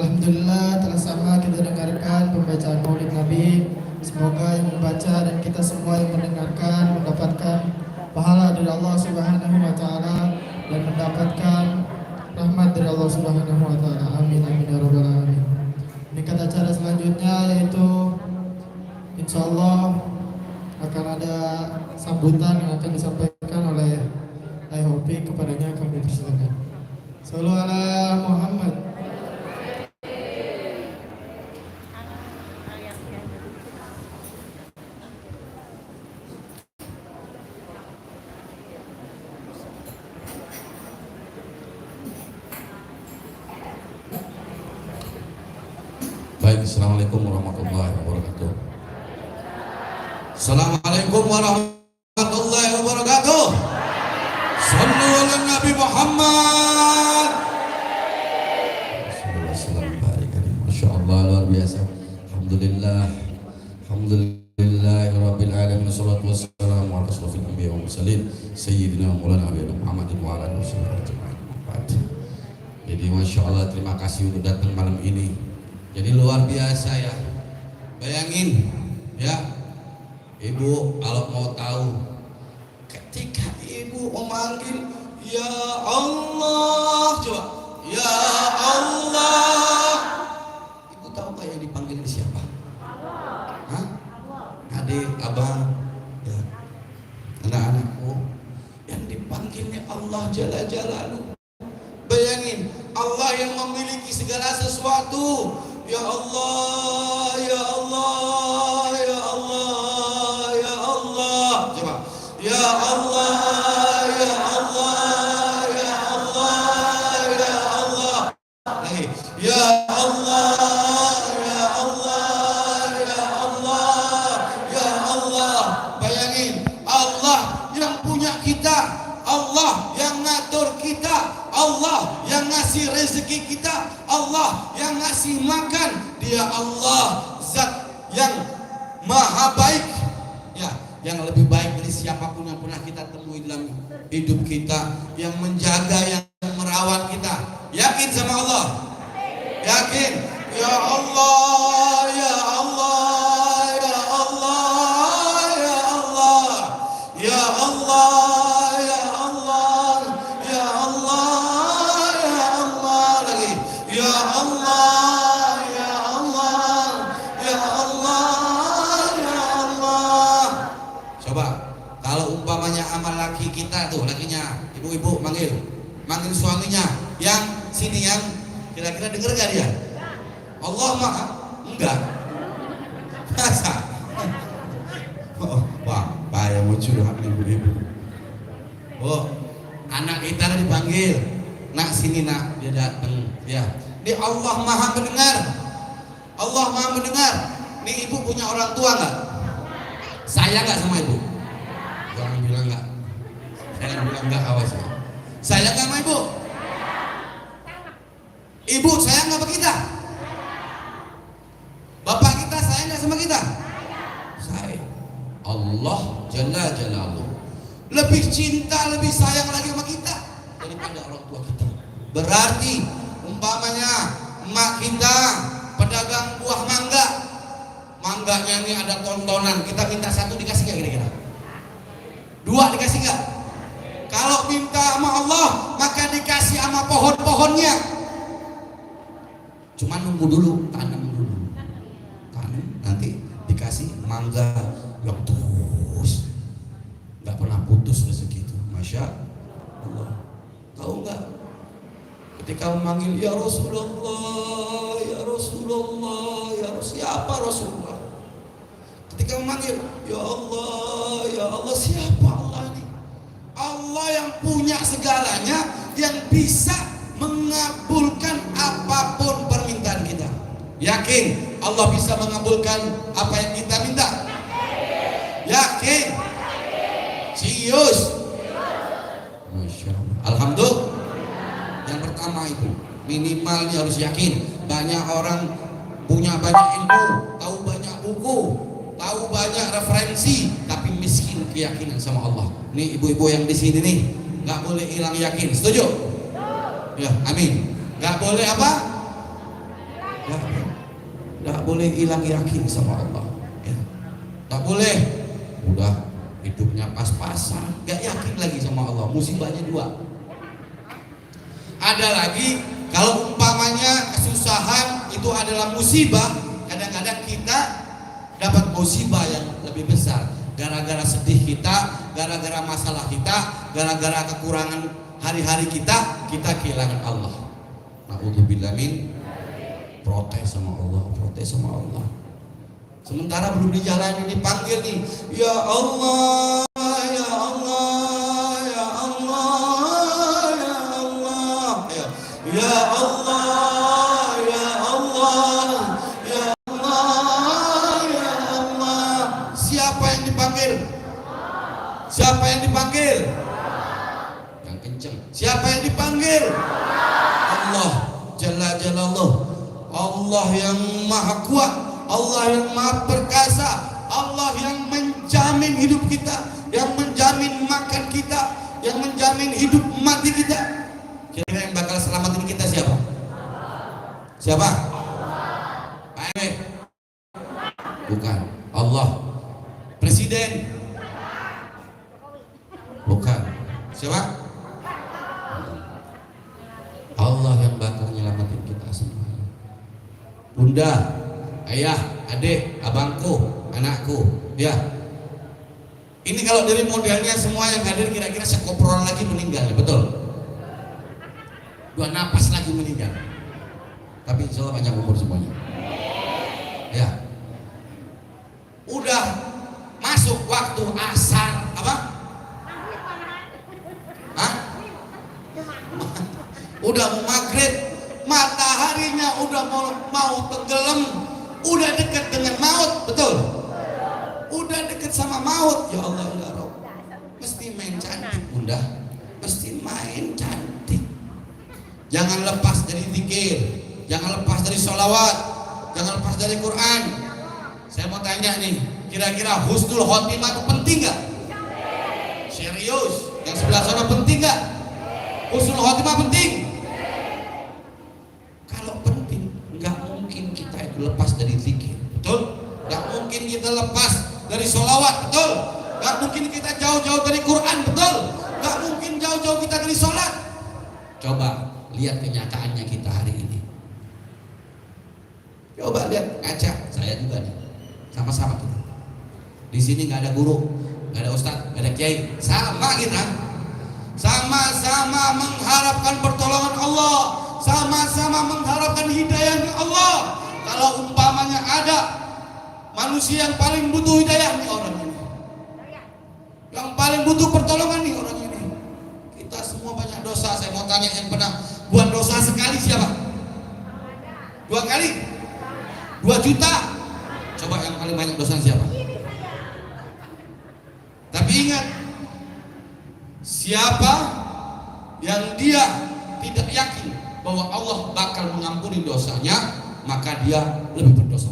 Alhamdulillah telah sama kita dengarkan pembacaan Maulid Nabi. Semoga yang membaca dan kita semua yang mendengarkan mendapatkan pahala dari Allah Subhanahu wa taala dan mendapatkan rahmat dari Allah Subhanahu wa taala. Amin amin ya rabbal alamin. Ini kata acara selanjutnya yaitu insyaallah akan ada sambutan yang akan disampaikan oleh IHOP, kepadanya kami persilakan. Shallu ala Muhammad. Baik, assalamualaikum warahmatullahi wabarakatuh. Assalamualaikum warahmatullahi wabarakatuh. Sallu ala Nabi Muhammad. Masya Allah, luar biasa. Alhamdulillah, alhamdulillahirabbil alamin. Wassalatu wassalamu ala asyrofil anbiya'i wal mursalin sayyidina Maulana Muhammadin wa ala alihi wasallam. Jadi Masya Allah, terima kasih untuk datang malam ini. Jadi luar biasa ya. Bayangin ya, Ibu kalau mau tahu, ketika Ibu memanggil ya Allah, coba ya Allah, Ibu tahu nggak yang dipanggil siapa? Hah? Adik, abang, ya. Anak-anakku, yang dipanggilnya Allah Jalla Jalaluhu. Bayangin, Allah yang memiliki segala sesuatu. Ya Allah, ya Allah, ya Allah, ya Allah. Coba. Ya Allah, ya Allah, ya Allah, ya Allah. Lagi. Ya Allah, ya Allah, ya Allah, ya Allah. Bayangin, Allah yang punya kita, Allah yang ngatur kita, Allah yang ngasih rezeki kita, Allah yang ngasih makan. Dia Allah, zat yang maha baik ya, yang lebih baik dari siapapun yang pernah kita temui dalam hidup kita, yang menjaga, yang merawat kita. Yakin sama Allah? Yakin? Ya Allah, ya Allah, ya Allah, ya Allah, ya Allah, ya Allah, ya Allah, ya Allah, lagi ya Allah, ya Allah, ya Allah, ya Allah. Coba kalau umpamanya amal laki kita tuh, lakinya ibu-ibu manggil suaminya, yang sini, yang kira-kira denger gak dia? Allah maha? Enggak. Masa? Oh, wah, bahaya mau curhat ibu-ibu. Oh, anak kita dipanggil, nak sini nak, dia datang, ya. Di Allah maha mendengar. Allah maha mendengar. Nih ibu punya orang tua nggak? Sayang nggak sama ibu? Jangan bilang nggak. Jangan bilang nggak, awas ya. Sayang nggak sama ibu? Ibu sayang nggak sama kita? Bapak kita sayang nggak sama kita? Sayang. Allah Jalla Jalaluhu lebih cinta, lebih sayang lagi sama kita daripada orang tua kita. Berarti umpamanya emak kita pedagang buah mangga, mangganya ini ada tontonan, kita minta satu dikasih nggak kira-kira? Dua dikasih nggak? Kalau minta sama Allah maka dikasih sama pohon-pohonnya. Cuma nunggu dulu, tanam dulu, tanam nanti dikasih mangga yang terus nggak pernah putus rezeki itu. Masya Allah. Tahu nggak? Ketika memanggil ya Rasulullah, ya Rasulullah, ya Rasul, siapa Rasulullah? Ketika memanggil ya Allah, siapa Allah ini? Allah yang punya segalanya, yang bisa mengabulkan apapun permintaan kita. Yakin Allah bisa mengabulkan apa yang kita minta? Yakin? Serius? Masya Allah. Alhamdulillah. Yang pertama itu minimalnya harus yakin. Banyak orang punya banyak ilmu, tahu banyak buku, tahu banyak referensi, tapi miskin keyakinan sama Allah. Nih ibu-ibu yang di sini nih, nggak boleh hilang yakin. Setuju? Ya, amin. Nggak boleh apa? Nggak boleh hilang yakin sama Allah. Ya. Nggak boleh. Udah hidupnya pas-pasan, nggak yakin lagi sama Allah. Musibahnya dua. Ada lagi kalau umpamanya kesusahan itu adalah musibah, kadang-kadang kita dapat musibah yang lebih besar. Gara-gara sedih kita, gara-gara masalah kita, gara-gara kekurangan hari-hari kita kehilangan Allah. Na'udzubillah min, protes sama Allah. Sementara belum dijalani, dipanggil nih, ya Allah, ya Allah, ya Allah, ya Allah, ya Allah, ya Allah, ya Allah, ya Allah. Siapa yang dipanggil? Siapa yang dipanggil? Yang kenceng. Siapa yang dipanggil? Allah Jalla Jalallah. Allah yang maha kuat, Allah yang maha perkasa, Allah yang menjamin hidup kita, yang menjamin makan kita, yang menjamin hidup mati kita. Kira-kira yang bakal selamatin kita siapa? Siapa? Pak RW? Bukan. Allah. Presiden? Bukan. Siapa? Allah yang bakal nyelamatin kita semua. Bunda, ayah, adik, abangku, anakku, ya. Ini kalau dari modelnya semua yang hadir kira-kira sekoprolan lagi meninggal, betul? 2 napas lagi meninggal. Tapi insya Allah panjang umur semuanya. Ya. Udah masuk waktu asar apa? Hah? Udah mau maghrib, mataharinya udah mau tenggelam, udah dekat dengan maut, betul? Udah dekat sama maut, ya Allah ya Rabb. Mesti main cantik bunda, mesti main cantik. Jangan lepas dari zikir, jangan lepas dari sholawat, jangan lepas dari Quran. Saya mau tanya nih, kira-kira husnul khotimah itu penting gak? Serius, yang sebelah sana penting gak? Husnul khotimah penting? Nggak mungkin kita itu lepas dari zikir, betul? Nggak mungkin kita lepas dari sholawat, betul? Nggak mungkin kita jauh-jauh dari Quran, betul? Nggak mungkin jauh-jauh kita dari sholat. Coba lihat kenyataannya kita hari ini. Coba lihat, ngaca, saya juga nih, sama-sama kita. Di sini nggak ada guru, nggak ada ustadz, nggak ada kiai, sama kita, sama-sama mengharapkan pertolongan Allah, sama-sama mengharapkan hidayahnya Allah. Kalau umpamanya ada manusia yang paling butuh hidayah nih orang ini, yang paling butuh pertolongan nih orang ini. Kita semua banyak dosa. Saya mau tanya, yang pernah buat dosa sekali siapa? 2 kali? 2 juta? Coba yang paling banyak dosa siapa? Tapi ingat, siapa yang dia tidak yakin bahwa Allah bakal mengampuni dosanya, maka dia lebih berdosa.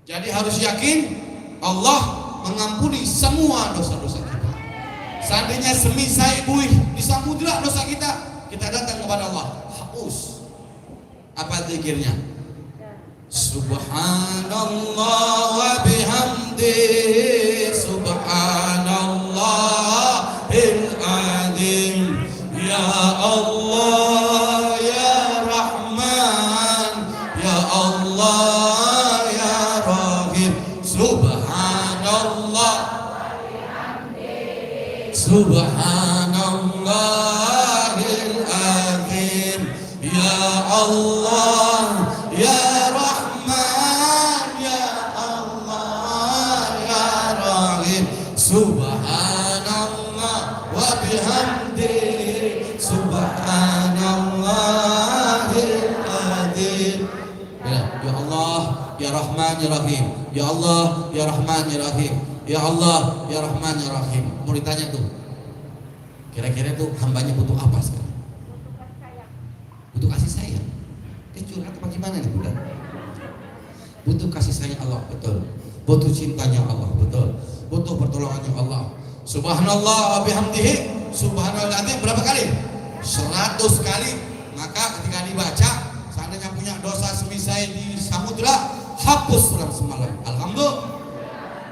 Jadi harus yakin Allah mengampuni semua dosa-dosa kita. Seandainya semisal buih di samudra dosa kita, kita datang kepada Allah, hapus. Apa zikirnya? Subhanallah wa bihamdihi, subhanallahil azim. Ya Allah, ya Rahman, ya Allah, ya Rahim. Subhanallah, subhanallahil azim. Ya Allah, ya Rahman, ya Allah, ya Rahim. Subhanallah wa bihamdihi, subhanallahil azim. Ya Allah, ya Rahman, ya Rahim. Ya Allah, ya Rahman, ya Rahim. Ya Allah, ya Rahman, ya Rahim. Mau ditanya tuh, kira-kira tuh hambanya butuh apa sekarang? Butuh kasih sayang. Dia curhat apa gimana nih bunda? Butuh kasih sayang Allah, betul. Butuh cintanya Allah, betul. Butuh pertolongannya Allah. Subhanallah wa bihamdihi, subhanallah berapa kali? 100 kali. Maka ketika dibaca, seandainya punya selesai di samudra, hapus surat semalam. Alhamdulillah.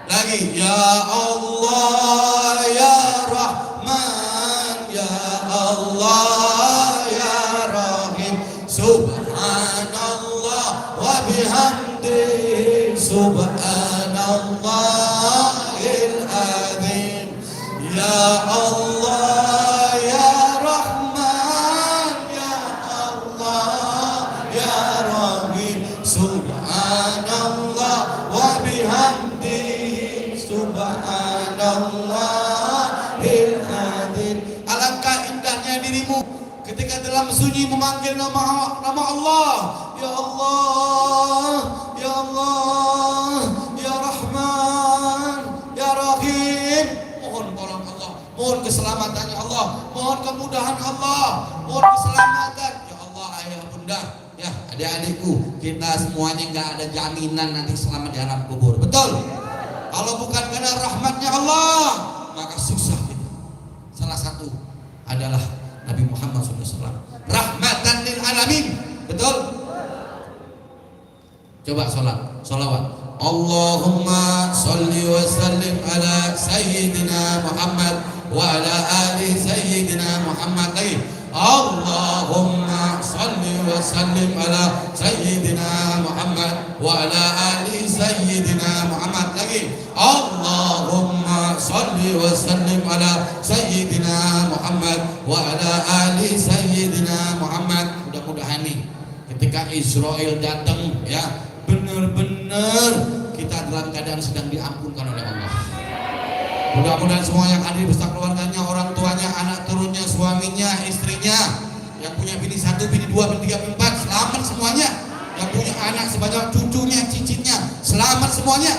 Lagi, ya Allah ya Rahman, ya Allah ya Rahim, subhanallah wa bihamdi, subhanallahil azim. Ya Allah ya Rahman, ya Allah ya Rahim, subhanallah wa bihamdi, subhanallahil azim. Alangkah indahnya dirimu ketika dalam sunyi memanggil nama Allah. Ya Allah, ya Allah, ya Rahman, ya Rahim. Mohon tolong Allah, mohon keselamatannya Allah, mohon kemudahan Allah, mohon keselamatan. Ya Allah, ayah bunda, ya adik-adikku, kita semuanya nggak ada jaminan nanti selamat di alam kubur. Betul? Kalau bukan karena rahmatnya Allah, maka susah kita. Salah satu adalah Nabi Muhammad SAW, rahmatan lil alamin. Betul? Coba salawat. Allahumma salli wa sallim ala Sayyidina Muhammad wa ala ali Sayyidina Muhammad. Lagi, Allahumma salli wa sallim ala Sayyidina Muhammad wa ala ali Sayyidina Muhammad. Lagi, Allahumma salli wa sallim ala Sayyidina Muhammad wa ala ali Sayyidina Muhammad. Mudah-mudahan nih ketika Israel datang, ya benar-benar kita dalam keadaan sedang diampunkan oleh Allah. Mudah-mudahan semua yang hadir beserta keluarganya, orang tuanya, anak turunnya, suaminya, istrinya, yang punya bini 1, bini 2, bini 3, bini 4, selamat semuanya. Yang punya anak sebanyak cucunya, cicitnya, selamat semuanya.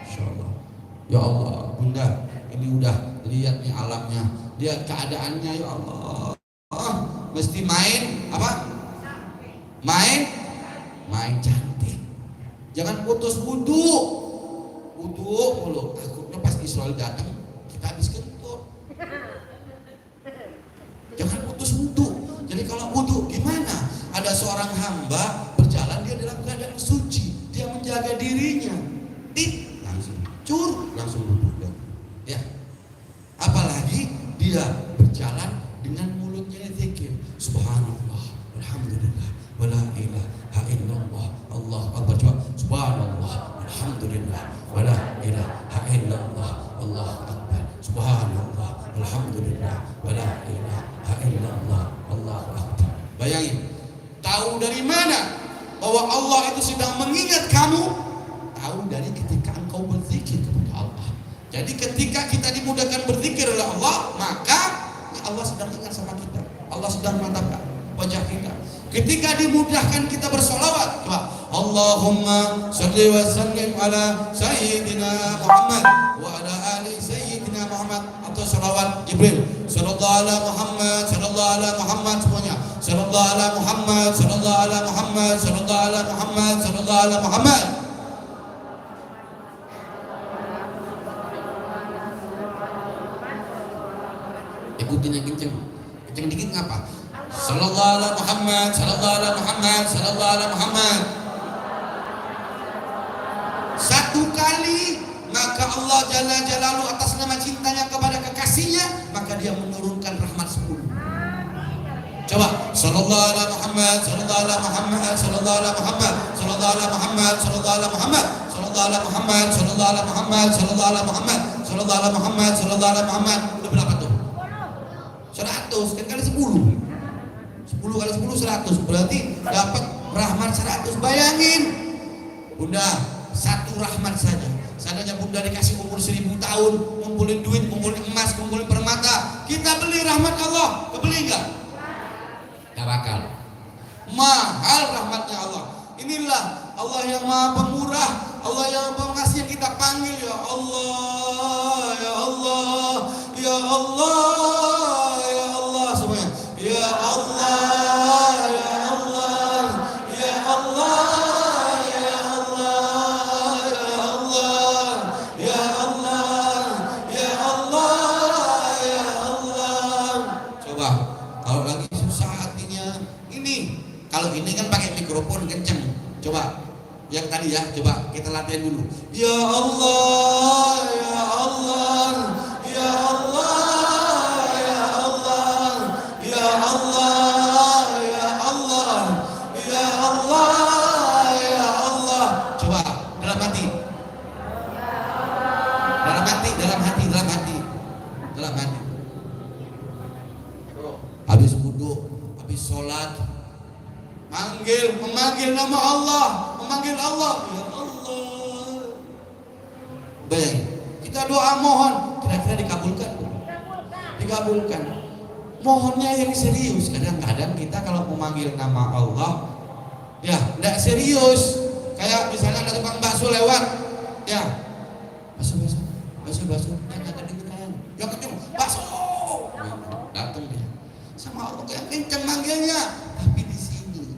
Insyaallah. Ya Allah, bunda, ini udah lihat nih alamnya, lihat keadaannya. Ya Allah, mesti main apa? Main cantik. Jangan putus wudu mulu. Takutnya pas Israel datang kita habis kentut. Jangan putus wudu. Jadi kalau wudu gimana? Ada seorang hamba berjalan, dia dalam keadaan suci, dia menjaga dirinya. Langsung wudu. Ya. Apalagi dia berjalan dengan mulutnya zikir. Subhanallah, alhamdulillah, wala ilaha illallah, Allah akbar. Coba, subhanallah, alhamdulillah, wala ilaha illallah, Allah akbar. Subhanallah, alhamdulillah, wala ilaha illallah, Allah akbar. Bayangin, tahu dari mana bahwa Allah itu sedang mengingat kamu? Tahu dari ketika engkau berzikir kepada Allah. Jadi ketika kita dimudahkan berzikir oleh Allah, maka Allah sedang ingat sama kita. Allah sedang menatap wajah kita. Ketika dimudahkan kita bersolawat, coba, Allahumma shalli wa sallim ala Sayyidina Muhammad wa ala ali Sayyidina Muhammad. Atau solawat Jibril, sallallahu ala Muhammad, sallallahu ala Muhammad semuanya, sallallahu ala Muhammad, sallallahu ala Muhammad, sallallahu ala Muhammad, sallallahu ala Muhammad. Ikutin yang kenceng dikit ngapa? Sallallahu ala Muhammad, sallallahu ala Muhammad, sallallahu ala Muhammad. Satu kali, maka Allah Jalla Jalaluhu atas nama cintanya kepada kekasihnya, maka dia menurunkan rahmat 10. Coba, sallallahu ala Muhammad, sallallahu ala Muhammad, sallallahu ala Muhammad, sallallahu ala Muhammad, sallallahu ala Muhammad, sallallahu ala Muhammad, sallallahu ala Muhammad, sallallahu ala Muhammad, sallallahu ala Muhammad, sallallahu ala Muhammad. Udah berapa tuh? 100 kan kali 10 kali 10 100, berarti dapat rahmat 100. Bayangin bunda, satu rahmat saja. Seandainya bunda dikasih umur 1000 tahun, ngumpulin duit, ngumpulin emas, ngumpulin permata, kita beli rahmat Allah, kebeli enggak? Gak bakal. Mahal rahmatnya Allah. Inilah Allah yang maha pemurah, Allah yang pengasih, yang kita panggil ya Allah, ya Allah, ya Allah, ya Allah semuanya. Ya Allah, ya Allah, ya Allah, ya Allah, ya Allah, ya Allah, ya Allah, ya Allah. Coba kalau lagi susah hatinya, ini Kalau ini kan pakai mikrofon kenceng. Coba yang tadi ya, coba kita latihan dulu. Ya Allah, ya Allah, ya Allah, ya Allah, ya Allah, ya Allah, ya Allah, ya Allah. Coba dalam hati. Dalam hati, dalam hati, dalam hati. Dalam hati. Habis wudu, habis sholat, memanggil nama Allah, memanggil Allah, ya Allah. Baik, kita doa mohon, kira-kira dikabulkan? Dikabulkan. Mohonnya yang serius. Kadang-kadang kita kalau memanggil nama Allah, ya tidak serius. Kayak misalnya ada tukang bakso lewat, ya bakso, yang kedengeran, yang kenceng, bakso, datang dia. Sama Allah yang kenceng manggilnya, tapi di sini,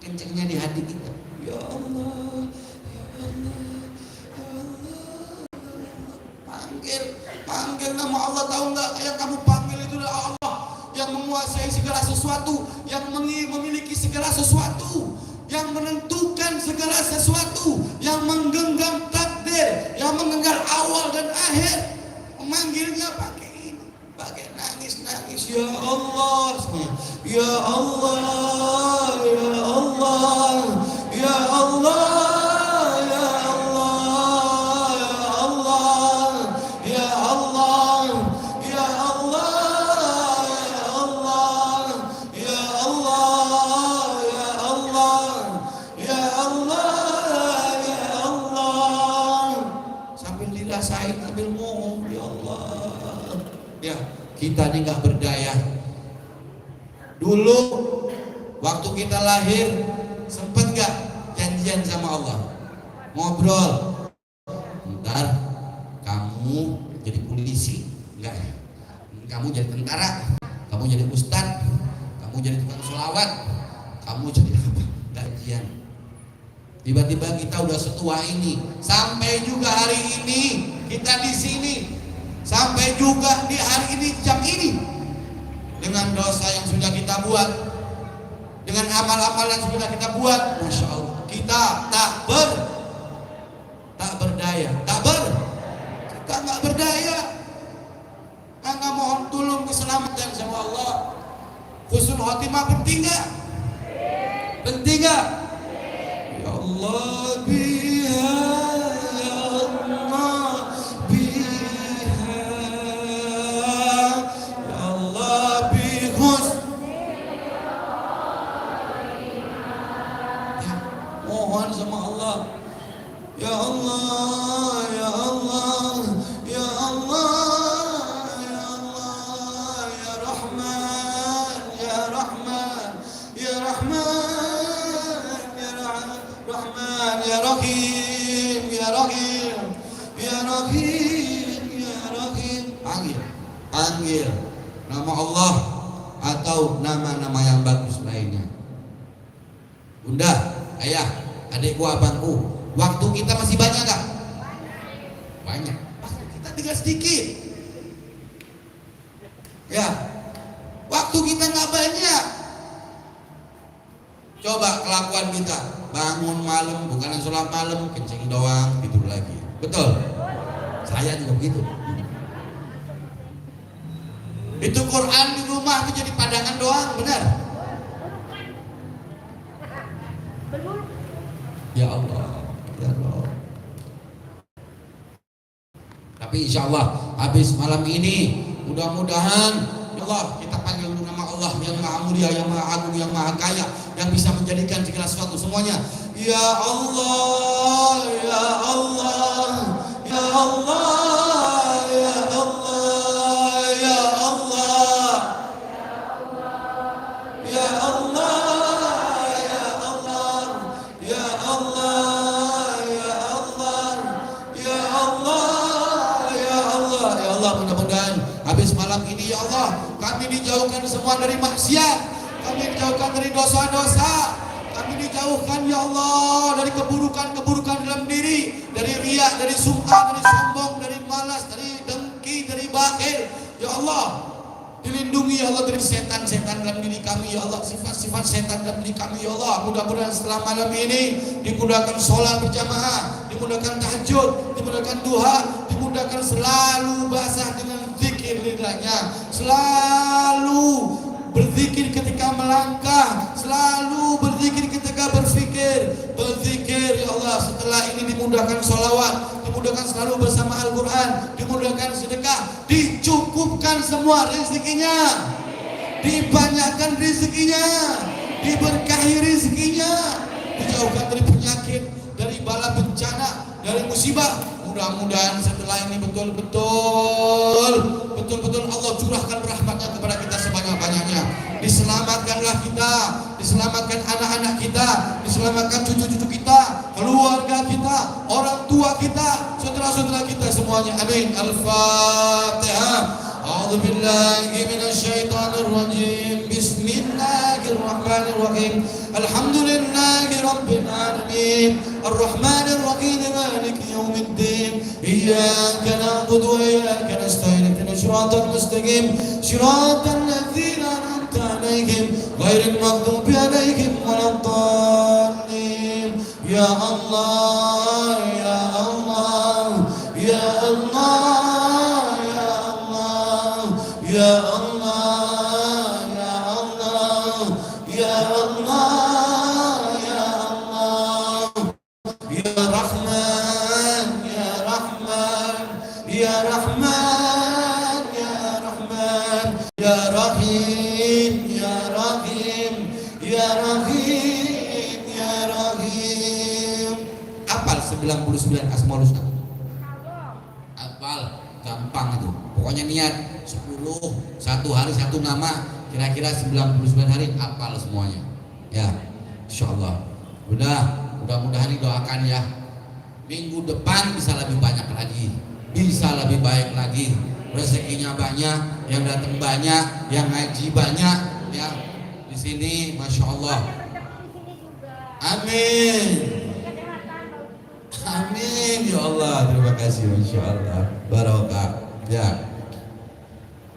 kencengnya di hati kita. Ya Allah, ya Allah, ya Allah. Panggil nama Allah. Tahu nggak yang kamu panggil itu adalah Allah yang menguasai segala sesuatu, yang memiliki segala sesuatu, yang menentukan segala sesuatu, yang menggenggam takdir, yang menggenggam awal dan akhir. Memanggilnya pakai ini, pakai nangis, ya Allah, ya Allah, ya Allah, ya Allah, ya Allah, ya Allah, ya Allah, ya Allah, ya Allah, ya Allah, ya Allah, ya Allah, sambil dirasain, sambil ngomong, ya Allah. Ya, kita ini nggak berdaya. Dulu waktu kita lahir sempet nggak janjian sama Allah, ngobrol, ntar kamu jadi polisi, enggak ya? Kamu jadi tentara, kamu jadi ustad, kamu jadi tukang sholawat, kamu jadi apa? Janjian. Tiba-tiba kita udah setua ini, sampai juga hari ini kita di sini, sampai juga di hari ini jam ini, dengan dosa yang sudah kita buat, dengan amal-amal yang sudah kita buat, masya Allah, kita tak berdaya, kita nggak berdaya. Maka mohon tolong keselamatan sama Allah. Husnul khotimah penting nggak? Penting nggak? Ya Allah biha, ya Allah biha, ya Allah bihus. Ya, mohon sama Allah. Ya Allah, ya Allah, ya Allah, ya Allah, ya Rahman, ya Rahman, ya Rahman, ya Rahman, ya Rahim, ya Rahim, ya Rahim, ya Rahim. Panggil nama Allah atau nama-nama yang bagus lainnya. Bunda, ayah, adikku, abangku, waktu kita masih banyak gak? Banyak. Waktu kita tinggal sedikit. Ya, waktu kita gak banyak. Coba kelakuan kita, bangun malam, bukan sholat malam, kencing doang, tidur lagi. Betul? Saya juga begitu. Itu Quran di rumah itu jadi padangan doang, benar? Ya Allah, ya Allah. Tapi insya Allah habis malam ini mudah-mudahan ya Allah kita panggil nama Allah yang maha mulia, yang maha agung, yang maha kaya, yang bisa menjadikan segala sesuatu semuanya. Ya Allah, ya Allah, ya Allah, ya Allah, ya Allah, ya Allah. Mudah-mudahan habis malam ini ya Allah kami dijauhkan semua dari maksiat, kami dijauhkan dari dosa-dosa, kami dijauhkan ya Allah dari keburukan-keburukan dalam diri, dari riya, dari sum'ah, dari sombong, dari malas, dari dengki, dari bakhil. Ya Allah, Dilindungi ya Allah dari setan-setan dalam diri kami ya Allah, sifat-sifat setan dalam diri kami ya Allah. Mudah-mudahan setelah malam ini dimudahkan sholat berjamaah, dimudahkan tahajud, dimudahkan duha, dimudahkan selalu basah dengan zikir lidahnya, selalu berzikir ketika melangkah, selalu berzikir ketika berfikir, berzikir ya Allah. Setelah ini dimudahkan sholawat, dimudahkan selalu bersama Al-Quran, dimudahkan sedekah, dicukupkan semua rezekinya, dibanyakkan rezekinya, diberkahi rezekinya, dijauhkan dari penyakit, dari bala bencana, dari musibah. Mudah-mudahan setelah ini betul-betul Allah curahkan rahmatnya kepada kita sebanyak-banyaknya. Diselamatkanlah kita, diselamatkan anak-anak kita, diselamatkan cucu-cucu kita, keluarga kita, orang tua kita, saudara-saudara kita semuanya. Amin. Al-Fatihah. أعوذ بالله من الشيطان الرجيم بسم الله الرحمن الرحيم الحمد لله رب العالمين الرحمن الرحيم مالك يوم الدين إياك نعبد وإياك نستعين اهدنا الصراط المستقيم صراط الذين أنعمت عليهم غير المغضوب عليهم ولا الضالين يا الله يا الله يا الله Ya Allah, Ya Allah, Ya Allah, Ya Allah, Ya Rahman, Ya Rahman, Ya Rahman, Ya Rahman, Ya Rahim, Ya Rahim, Ya Rahim, Ya Rahim. Hafal 99 Asmaul Husna. Hafal, gampang itu. Pokoknya niat 10, satu hari satu nama, kira-kira 99 hari hafal semuanya ya, insyaallah. Mudah-mudahan didoakan ya, minggu depan bisa lebih banyak lagi, bisa lebih baik lagi, rezekinya banyak, yang datang banyak, yang ngaji banyak ya di sini, masya Allah. Amin, amin ya Allah, terima kasih, masya Allah, barokah ya.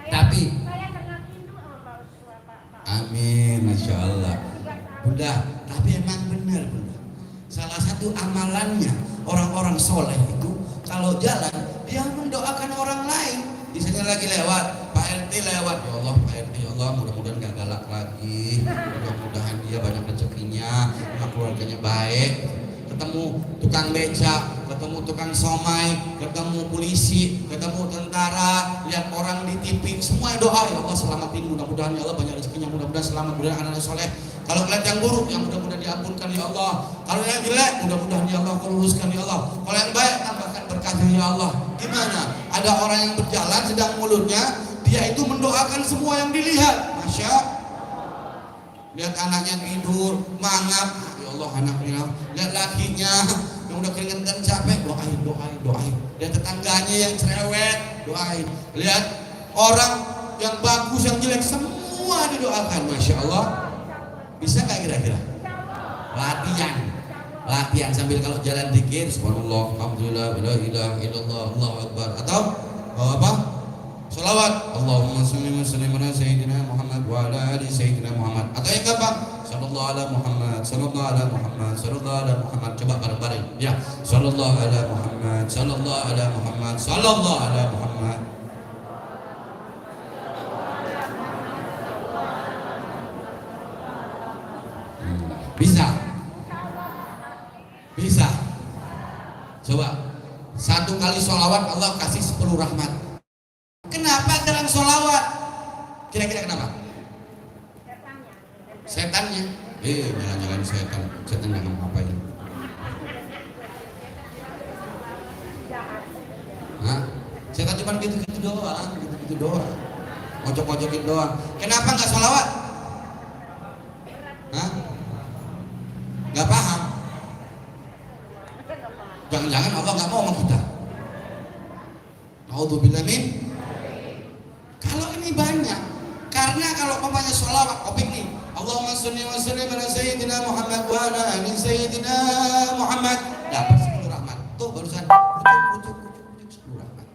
Tapi amin, masya Allah. Bunda, tapi emang benar Bunda, salah satu amalannya orang-orang soleh itu kalau jalan dia mendoakan orang lain. Misalnya lagi lewat Pak RT lewat, ya Allah Pak RT, ya Allah mudah-mudahan gak galak lagi, mudah-mudahan dia banyak rezekinya, keluarganya baik. Ketemu tukang beca, ketemu tukang somai, ketemu polisi, ketemu tentara, lihat orang di TV, semua doa ya Allah selamatin, mudah-mudahan ya Allah banyak rezekinya, mudah-mudahan selamat, mudah-mudahan anak-anak soleh. Kalau kalian yang buruk, yang mudah-mudahan diampunkan ya Allah. Kalau yang jelek, mudah-mudahan ya Allah kau luruskan ya Allah. Kalau yang baik, tambahkan berkahnya ya Allah. Gimana? Ada orang yang berjalan sedang mulutnya dia itu mendoakan semua yang dilihat, masya. Lihat anaknya tidur, mangap, Allah anaknya, lihat lakinya yang udah keringetan capek, doain. Lihat tetangganya yang cerewet, doain. Lihat orang yang bagus, yang jelek, semua didoakan, masya Allah. Bisa nggak kira-kira? Latihan sambil kalau jalan zikir, subhanallah, alhamdulillah, la ilaha illallah, Allahu akbar, atau apa? Salawat, Allahumma sholli wa sallim ala sayyidina Muhammad wa ala ali sayyidina Muhammad. Atau yang gampang, sallallahu ala Muhammad, sallallahu ala Muhammad, sallallahu ala Muhammad. Coba bareng-bareng ya, sallallahu ala Muhammad, sallallahu ala Muhammad, sallallahu ala Muhammad. Bisa. Coba satu kali sholawat Allah kasih 10 rahmat. Kenapa dalam sholawat? Kira-kira kenapa? Setannya. Jangan-jangan setan. Setan jangan ngapain? Hah? Setan cuma gitu-gitu doang. Ngocok-ngocokin doang. Kenapa nggak sholawat? Hah? Nggak paham. Jangan-jangan Allah nggak mau sama kita. Naudzubillah min. Kalau ini banyak, karena kalau papanya sholawat, opik nih. Allahumma sholli wa sallim ala sayyidina Muhammad wa ala ali sayyidina Muhammad. Dapat 10 rahmat. Tuh barusan ujuk 10 rahmat.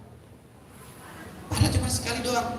Padahal cuma sekali doang.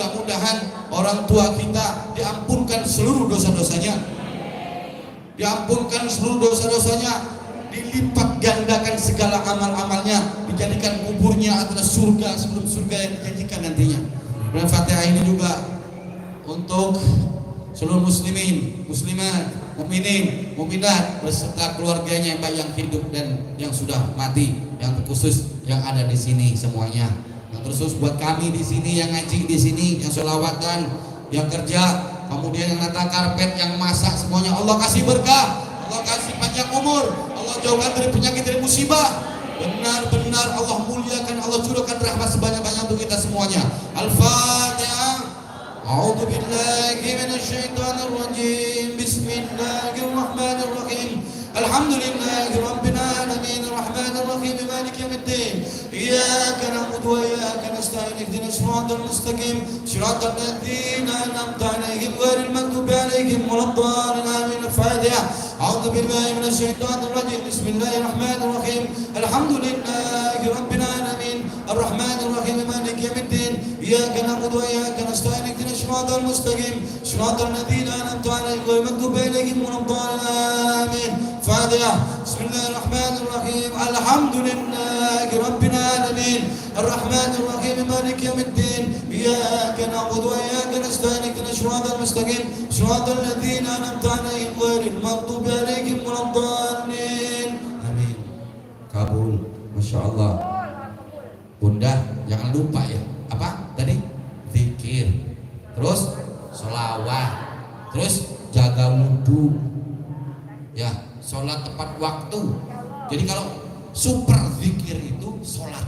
mudah-mudahan orang tua kita diampunkan seluruh dosa-dosanya, diampunkan seluruh dosa-dosanya, dilipat gandakan segala amal-amalnya, dijadikan kuburnya adalah surga sebelum surga yang dijanjikan nantinya. Dan Fatihah ini juga untuk seluruh muslimin, muslimat, mukminin, mukminat beserta keluarganya baik yang hidup dan yang sudah mati, yang terkhusus yang ada di sini semuanya. Yang terus buat kami di sini, yang ngaji di sini, yang sholawatan, yang kerja, kemudian yang nata karpet, yang masak, semuanya Allah kasih berkah, Allah kasih panjang umur, Allah jauhkan dari penyakit, dari musibah. Benar-benar Allah muliakan, Allah curahkan rahmat sebanyak-banyak untuk kita semuanya. Al-Fatihah. A'udzu billahi minasyaitonir rajim. Bismillahirrahmanirrahim. Alhamdulillahi rabbil alamin arrahmanir rahim maliki yaumiddin. Iyyaka na'budu wa iyyaka nasta'in ihdinas siratal mustaqim siratal ladzina an'amta 'alaihim ghairil maghdubi 'alaihim waladdallin amin. Al-Fatihah. A'udzu billahi minasyaitonir rajim. Bismillahirrahmanirrahim. Alhamdulillahi rabbil alamin arrahmanir rahim maliki yaumiddin. Iyyaka na'budu wa iyyaka nasta'in ihdinas siratal mustaqim siratal ladzina an'amta 'alaihim ghairil maghdubi 'alaihim waladdallin amin. Fatihah. Bismillahirrahmanirrahim. Alhamdulillahi rabbil alamin arrahmanir rahim maliki yaumiddin. Iyyaka na'budu wa iyyaka nasta'in ihdinas siratal mustaqim siratal ladzina an'amta 'alaihim ghairil maghdubi 'alaihim waladdallin. Amin. Kabul. Masya Allah. Bunda jangan lupa ya. Apa tadi? Zikir. Terus sholawat. Terus jaga wudhu. Ya, sholat tepat waktu. Jadi kalau super zikir itu sholat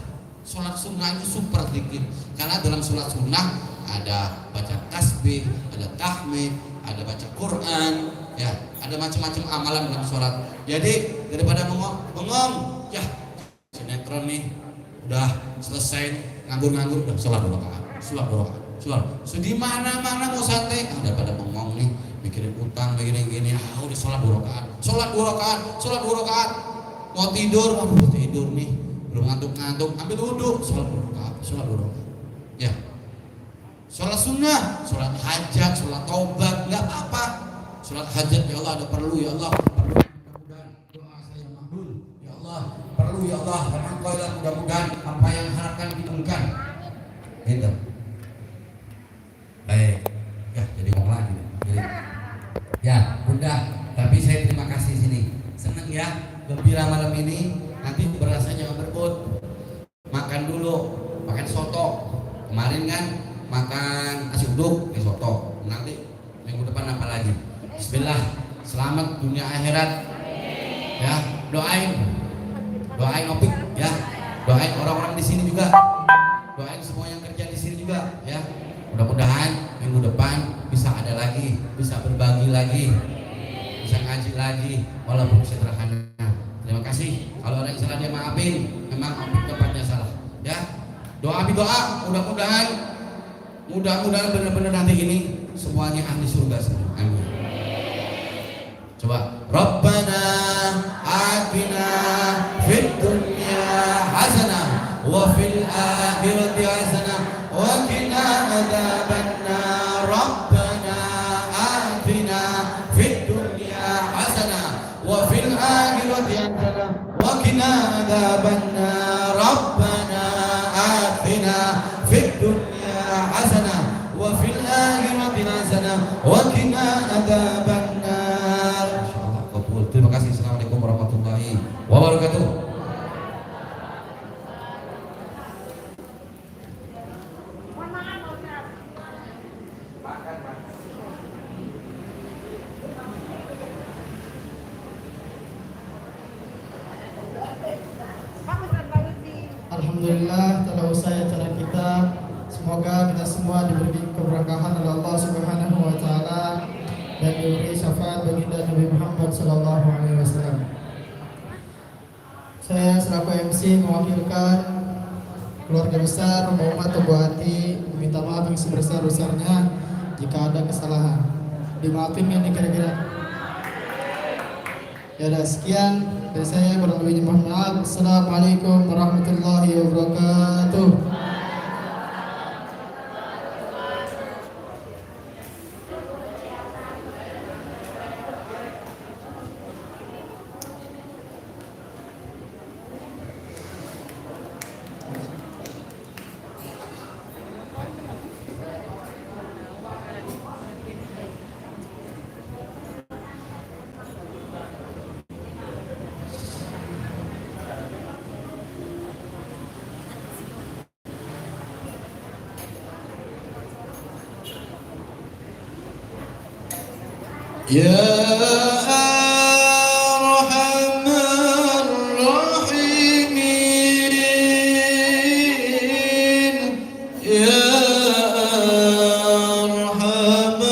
sunnah itu super zikir. Karena dalam sholat sunnah ada baca tasbih, ada tahmid, ada baca Quran, ya, ada macam-macam amalan dalam sholat. Jadi daripada bengong, ya sinetron nih udah selesai, nganggur-nganggur, udah sholat 2 rakaat, sholat 2 rakaat, sholat. So, di mana-mana mau santai, daripada bengong nih, mikirin utang, mikirin gini, udah sholat 2 rakaat, sholat 2 rakaat, sholat 2 rakaat. Mau tidur, tidur nih, belum ngantuk-ngantuk, ambil wudhu, sholat 2 rakaat, sholat 2 rakaat. Ya, sholat sunnah, sholat hajat, sholat taubat, nggak apa-apa. Sholat hajat, ya Allah ada perlu, ya Allah perlu, mudah-mudahan doa saya makbul, ya Allah perlu, ya Allah alhamdulillah, mudah-mudahan apa yang harapkan ditemukan. Gitu. Baik, ya jadi ngomong lagi. Jadi, ya bunda, tapi saya terima kasih sini, seneng ya, gembira malam ini. Nanti berasa jangan berebut, makan dulu, makan soto. Kemarin kan makan nasi uduk di soto, nanti minggu depan apa lagi? Bismillah, selamat dunia akhirat. Ya, doain Opik ya, doain orang-orang di sini juga, doain semua yang kerja di sini juga ya. Mudah-mudahan minggu depan bisa ada lagi, bisa berbagi lagi, bisa ngaji lagi, walaupun sederhana. Terima kasih. Kalau ada yang salah dia maafin, memang Opik tempatnya salah. Ya, doa, mudah-mudahan benar-benar nanti ini semuanya ahli surga semua. Amin. Coba. Rabbana atina fid dunya hasanah wa fil akhirati hasanah wa qina adzabannar. Rabbana atina fid dunya hasanah wa fil akhirati hasanah wa qina adzabannar. Rabbana atina fid dunya hasanah wa fil akhirati hasanah wa qina adzabannar. Insyaallah kabul. Terima kasih. Assalamualaikum warahmatullahi wabarakatuh. Alhamdulillah telah usai acara kita. Semoga kita semua diberi keberkahan oleh Allah Subhanahu wa taala dan diberi syafaat baginda Nabi Muhammad sallallahu alaihi wasallam. Saya selaku MC mewakilkan keluarga besar Muhammad Teguh Hati meminta maaf yang sebesar-besarnya jika ada kesalahan. Dimaafin kan kira-kira? Ya udah, sekian dari saya, kurang lebihnya mohon maaf. Assalamualaikum warahmatullahi wabarakatuh. Ya Arhamar Rahimin, Ya Arhamar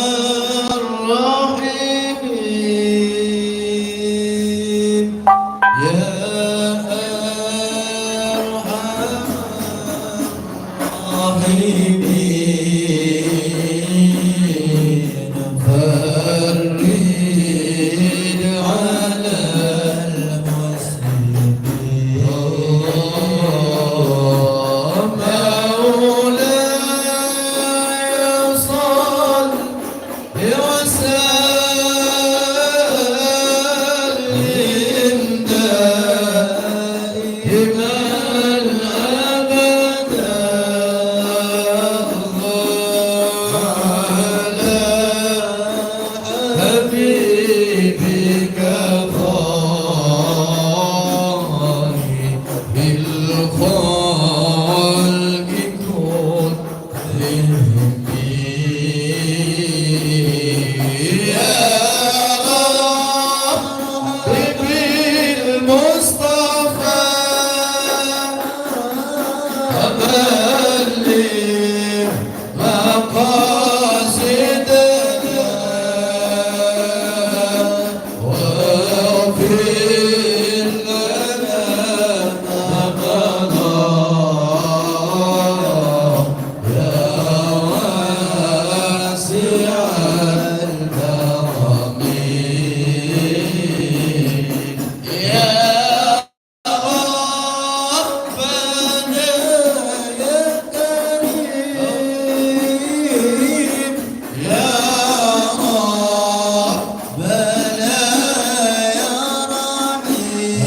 Rahimin, Ya Arhamar Rahimin, فرج على المسلمين. مولاي صل وسلم دائما أبدا على حبيبك خالق الخلق كلهم. يا ربي بالمصطفى أبلغ مقاصدنا واغفر لنا ما مضى يا واسع الكرم. يا ربنا يا كريم، يا ربنا يا رحيم،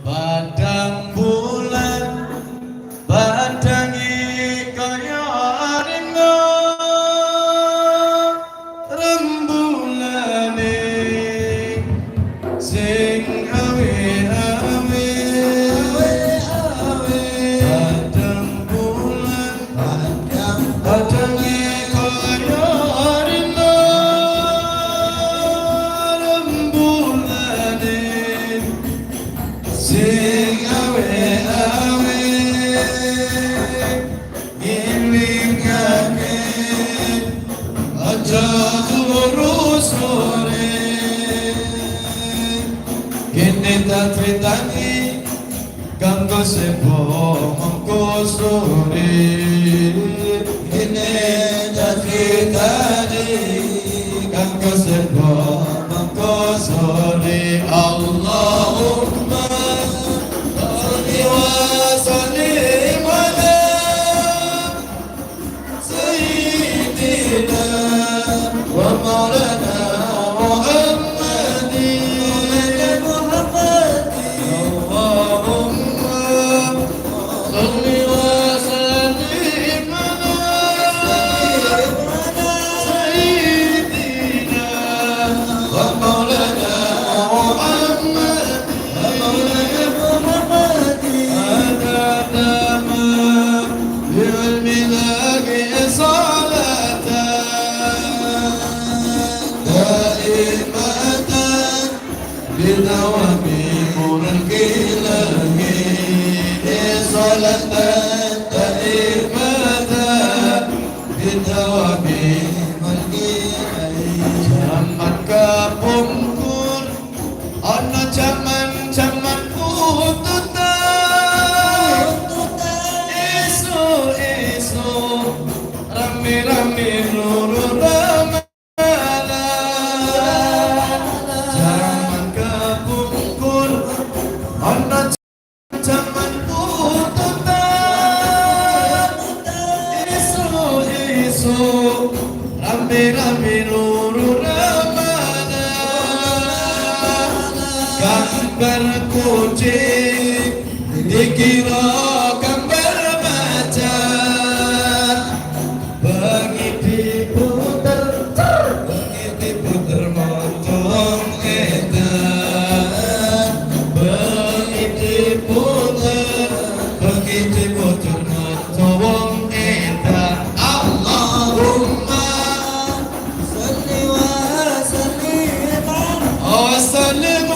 Padang bulan badangi kaya ringo, rembulane sing awe-awe. Padang bulan badangi kaya ringo, rembulane sing awe-awe. Ngilingake aja turu sore, kene tak critangi kanggo sepo mongko sore. Kene tak critangi kanggo sepo mongko sore. Allahumma sholli wa sallim ala sayyidina wa maulana Muhammadin. Allahumma sholli wa sallim ala sayyidina wa maulana بدوام ملك الأمين صلاة دائمة بدوام ملك الأمين. Zaman kapungkur ana jaman-jaman pututan esok rame-rame luru ramana gambar kucing dikira gambar macan bengi diputer motong edan bengi diputer motong edan Allahumma salli wa sallim wa sallim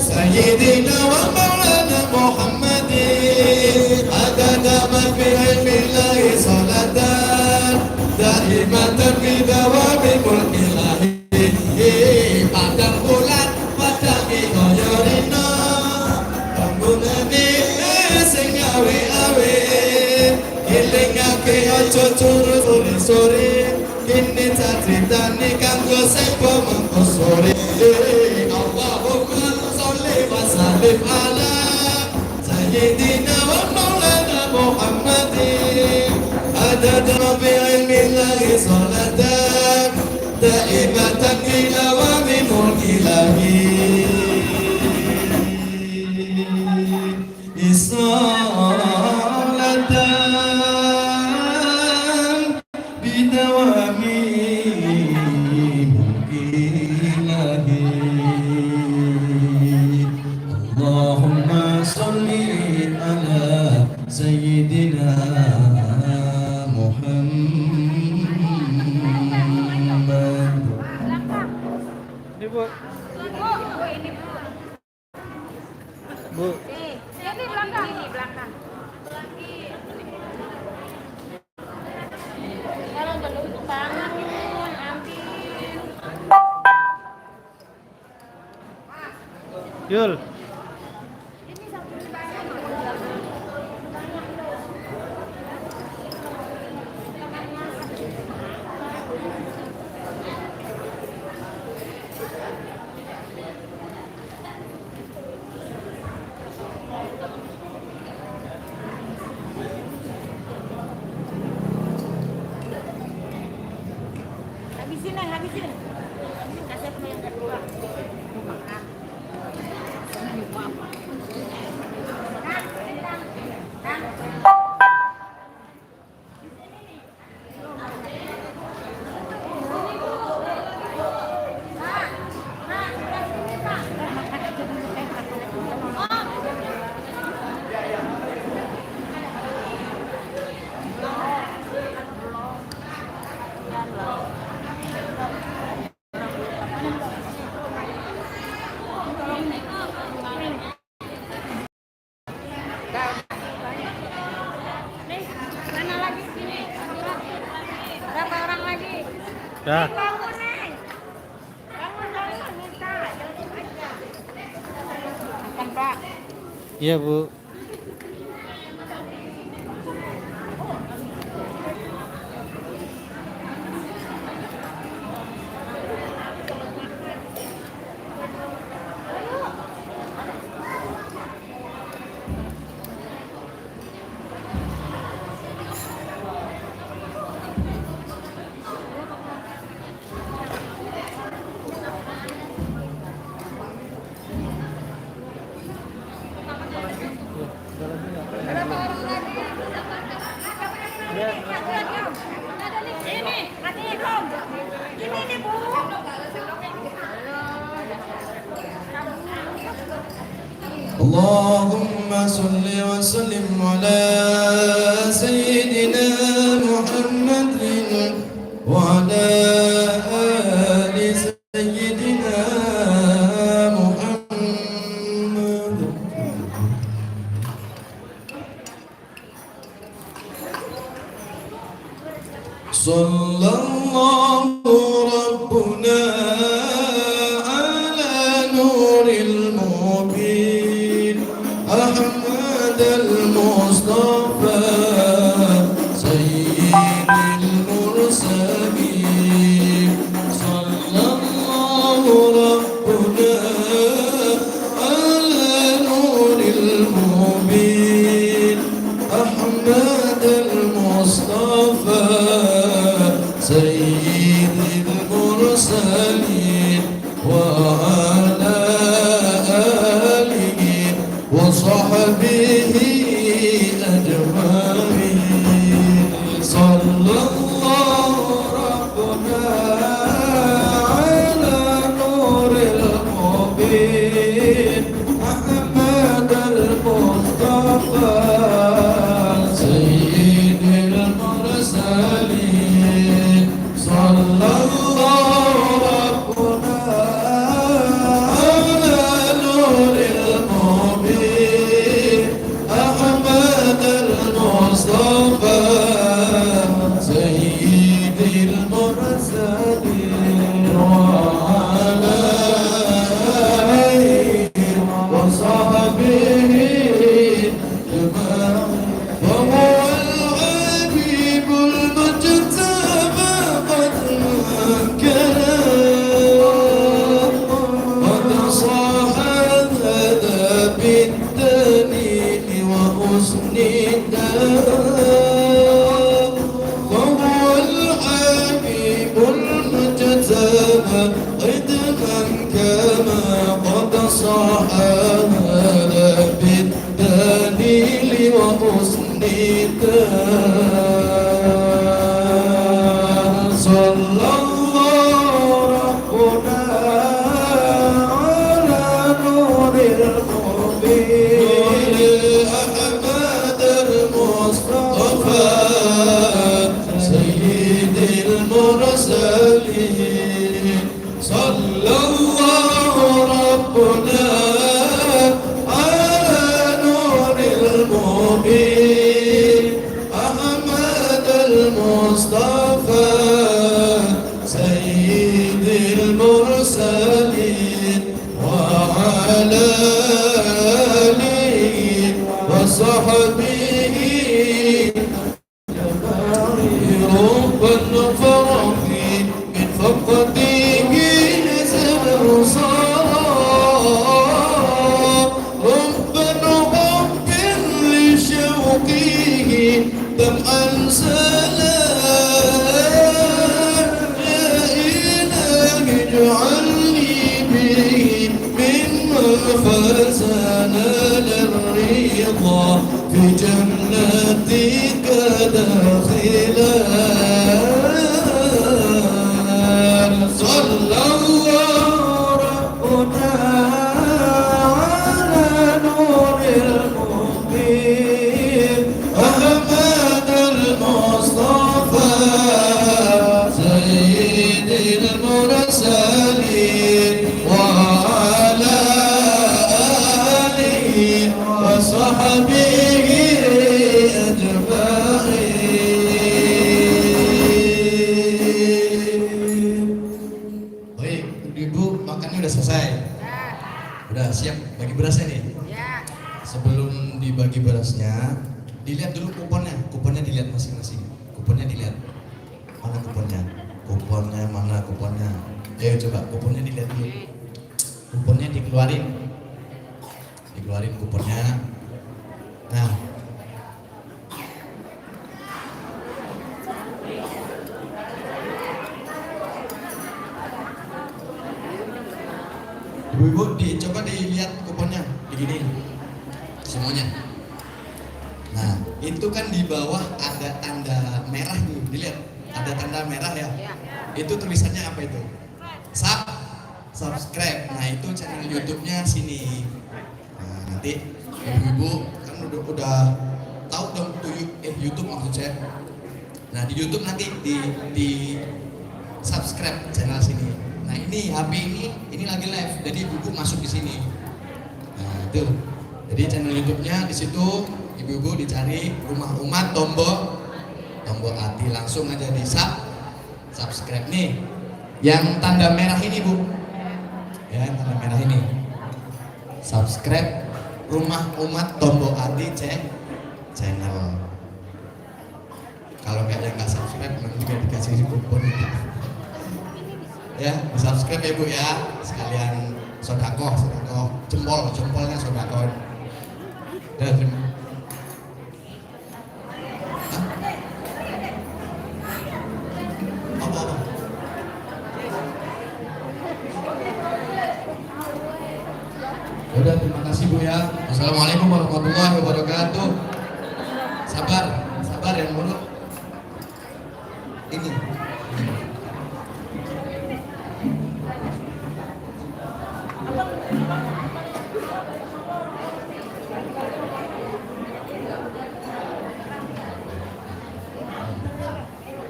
سيدنا ومولانا محمد عدد ما في علم الله صلاة دائمة في دوام ملك الله pada bulan pada hidayarina bangunane sing awe-awe ilingake aja turu sore kene critane kanggo sepo mengko sore Allahumma sholli wa sallim ala sayyidina wa maulana Muhammadin adada rabbi ilmillahi salatan daimatan ila wa min mulkilahi salatan bidawami mulkilahi Allahumma salli ala sayyidina Muhammad. Ini Bu. Bu. Ini belakang. Ini belakang. Kalau belum banget, ambil. Yul. Habisin. Kasih sama yang kedua. Makan. Dah. Bangun, minta. Makan, Pak. Iya, Bu. Ini nih, Bu. اللهم صل وسلم على سيدنا محمد وعلى آل سيدنا محمد. صلى الله ربنا على نور المبين أحمد المصطفى سيد المرسلين. صلى الله ربنا على نور المبين أحمد المصطفى سيد المرسلين وعلى آله وصحبه أجمعين. صلى الله ربنا على نور المبين أحمد المصطفى سيد المرسلين. صلى الله ربنا على نور المبين أحمد المصطفى سيد المرسلين وعلى آله وصحبه وهو الحبيب المجتبى قد قد صاح هذا بالدليل وحسن الدار. وهو الحبيب المجتبى قدما كما قد صاح هذا بالدليل وحسن الدار. صلى الله ربنا على نور المبين أحمد المصطفى سيد المرسلين. صلى الله ربنا على نور المبين أحمد المصطفى سيد المرسلين وعلى آله وصحبه رب الفرح من فقده نزل صار رب حب لشوقه دمعا سلام. يا إلهي اجعلني به ممن فزنا للرضا في جنتك داخلا. صلى الله ربنا على نور المبين أحمد المصطفى سيد المرسلين وعلى آله وصحبه أجمعين. Baik, ibu makannya udah selesai. Udah siap bagi berasnya nih. Ya. Sebelum dibagi berasnya, dilihat dulu kuponnya. Kuponnya dilihat masing-masing. Kuponnya dilihat. Mana kuponnya? Kuponnya mana kuponnya? Ayo coba kuponnya dilihat dulu. Kuponnya dikeluarin. Dikeluarin kuponnya. Nah, ibu-ibu coba dilihat kuponnya begini semuanya. Nah, itu kan di bawah ada tanda merah nih, dilihat ada tanda merah ya. Itu tulisannya apa itu? Subscribe. Nah, itu channel YouTube-nya sini. Nah, Nanti ibu-ibu kan udah tahu dong tuh YouTube maksud saya. Nah di YouTube nanti di subscribe channel sini. Nah ini HP ini lagi live, jadi ibu-ibu masuk di sini. Nah itu, jadi channel YouTube-nya di situ ibu-ibu dicari Rumah Umat tombol hati, langsung aja di subscribe nih. Yang tanda merah ini bu, ya tanda merah ini. Subscribe Rumah Umat tombol hati channel. Kalau nggak subscribe nanti juga dikasih kupon. Ya, di subscribe ya bu ya, sekalian sodakoh, jempolnya sodakoh. Ya, terima. Apa? Udah, terima kasih bu ya. Assalamualaikum warahmatullahi wabarakatuh. Sabar yang mulut. Ini.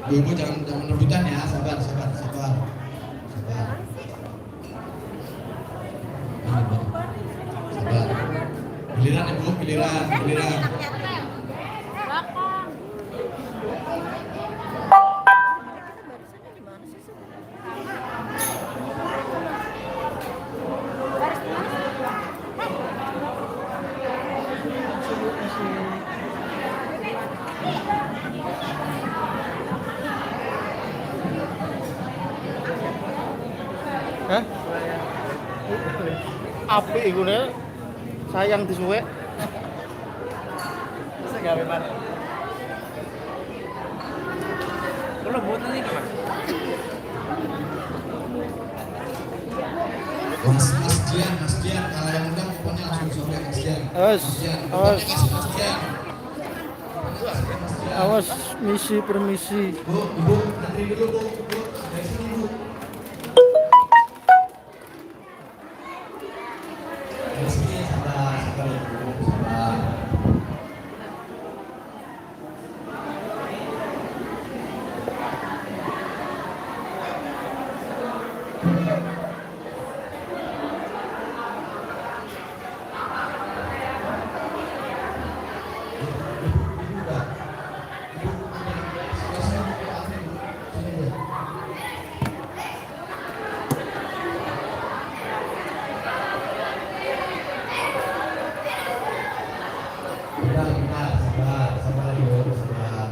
Ibu jangan rebutan ya, sabar. Giliran ibu, giliran. Hah? Apik iku nek sayang disuwek. Bisa gawe mana? Kalau buatan ini Mas. Mas Dian, kalau yang undang pokoknya langsung sobek Mas Dian. Awas. Mas Dian. Awas, misi permisi. Bu, ibu, antri dulu bu. Dari sini bu. Dari sini sabar ibu, sabar. Sabar ibu, sabar.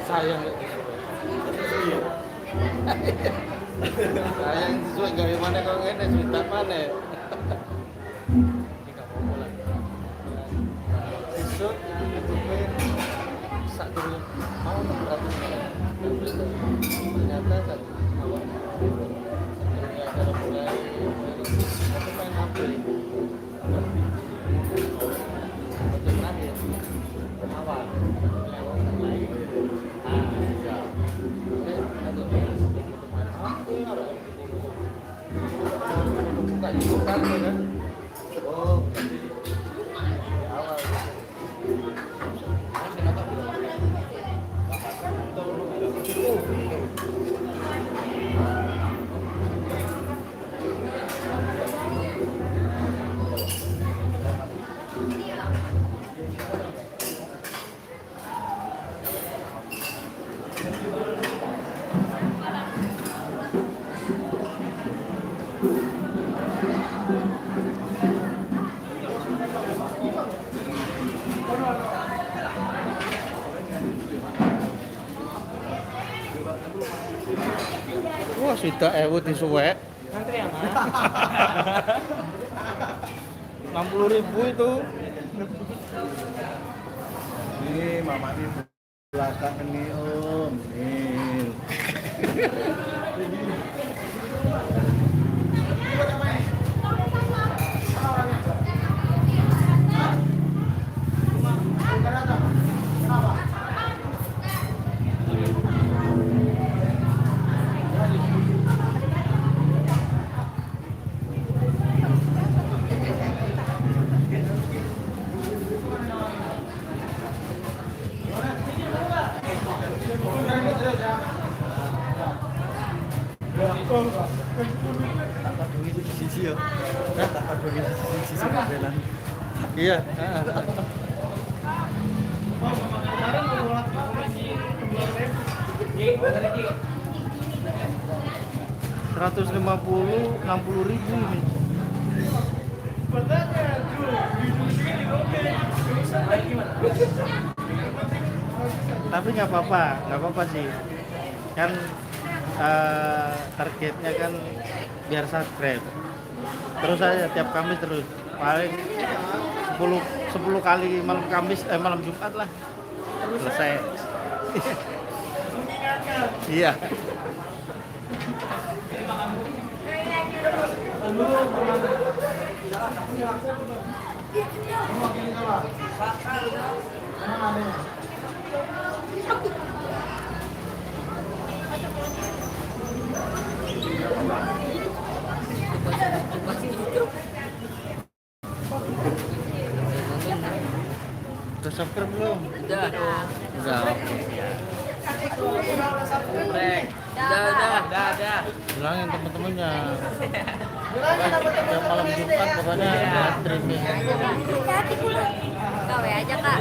Sayang. Sayang sesuai gawe mana kok ngene cerita mana. Besok sak dulu mau 600 ternyata kan kalau mulai aku main HP awal buka YouTube kan kan? Oh. Awal. Wah, sudah disuwek. Ngantri ya, Mas? 60.000 itu. Ini mama di belakang nih, Om. Nih. Iya. 60.000 ini. Tapi nggak apa-apa sih. Kan targetnya kan biar subscribe. Terus saya tiap Kamis terus paling 10 kali malam Kamis malam Jumat lah selesai. Iya. Udah subscribe belum? Udah. Udah. Udah. Bilangin temen-temennya. Tiap malam Jumat pokoknya ada streaming. Gawe aja, Kak.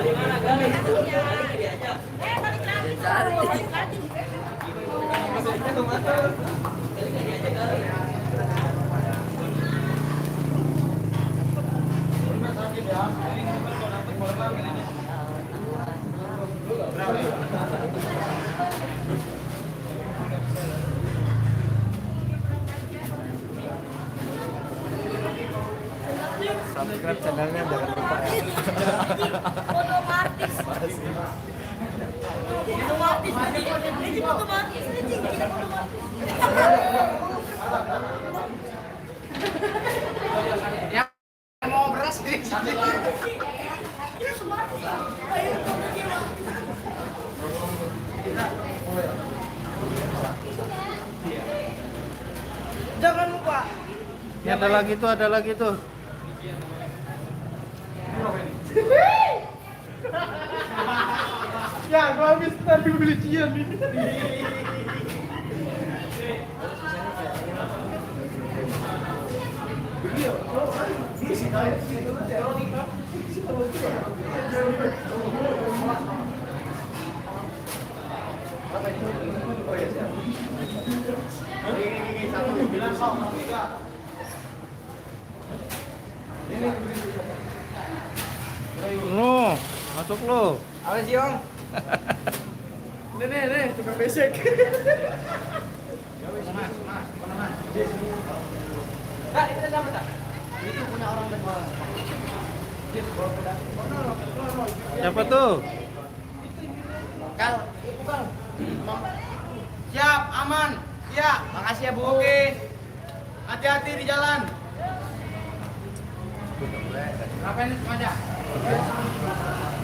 Subscribe channelnya jangan lupa ya. Otomatis. Mau beras nih. Jangan lupa. Ini ada lagi tuh. Ya, gua habis tadi beli cian ini. Lo, masuk lo. Apa sih, Om? Nih, tukang besek. Siapa tuh? Kal, siap, aman. Iya, makasih ya Bu. Oke. Hati-hati di jalan. Ngapain ini sengaja?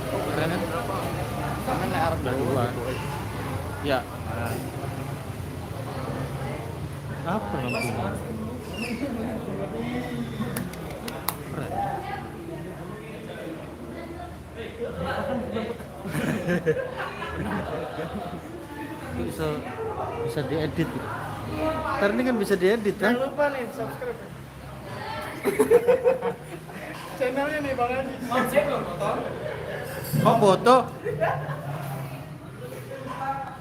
Keren kan? Kan Arab dua. Ya. Apa lampunya? bisa bisa diedit. Ntar ini kan bisa diedit kan? Jangan lupa nih subscribe. Channelnya nih Bang Haji. Konsep loh foto. Oh foto.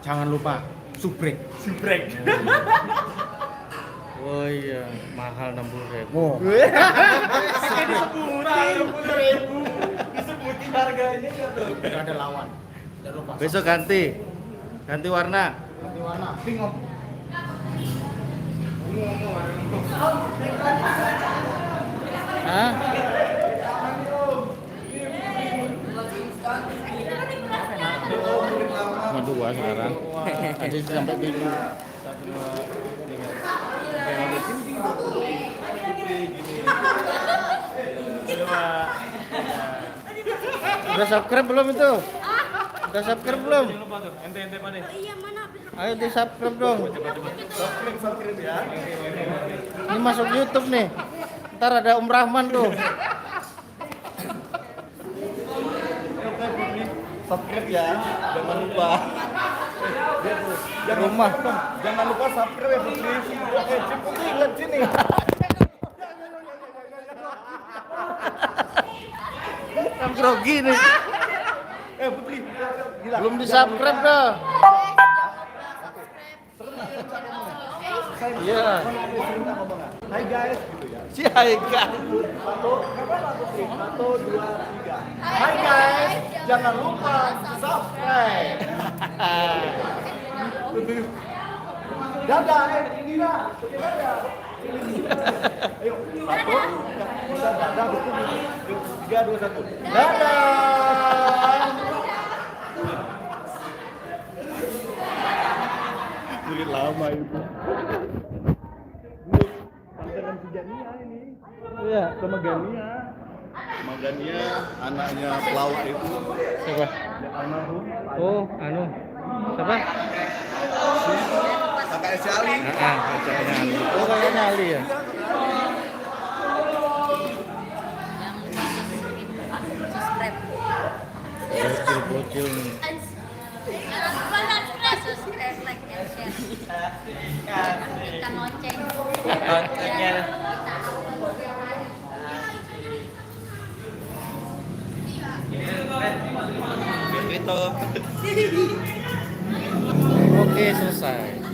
Jangan lupa subrek. Subrek. Oh iya, mahal 60.000. Disebutin harganya gitu. Gak ada lawan. Jangan lupa. Besok ganti warna. Ganti warna pink om. Hah? Cuma 2 sekarang. Ada sampai 7. Udah subscribe belum itu? Udah subscribe belum? Ente pada. Iya mana? Ayo di subscribe dong. Subscribe ya. Ini masuk YouTube nih. Ntar ada Om Rahman tuh. Subscribe ya. Jangan lupa. Rumah. Jangan lupa subscribe ya Putri. Putri lihat sini. Yang grogi nih. Putri. Gila. Belum di subscribe dah. Iya. Hai guys gitu ya. Si Haika. Satu, 2, 3. Hai guys, jangan lupa subscribe. Dadah, Indira. Dadah. Ayo, 1, kita dadah betul. 3, 2, 1. Dadah. Kulit lama itu. Pacaran si Gania ini. Iya. Sama Gania. Sama Gania, anaknya pelawak itu. Siapa? Almarhum. Oh, anu. Siapa? Kakak si Ali. Kayaknya Ali. Oh, kayaknya Ali ya. Bocil nih. Jangan lupa subscribe, like, and share. Kita lonceng. Loncengnya. Oke, selesai.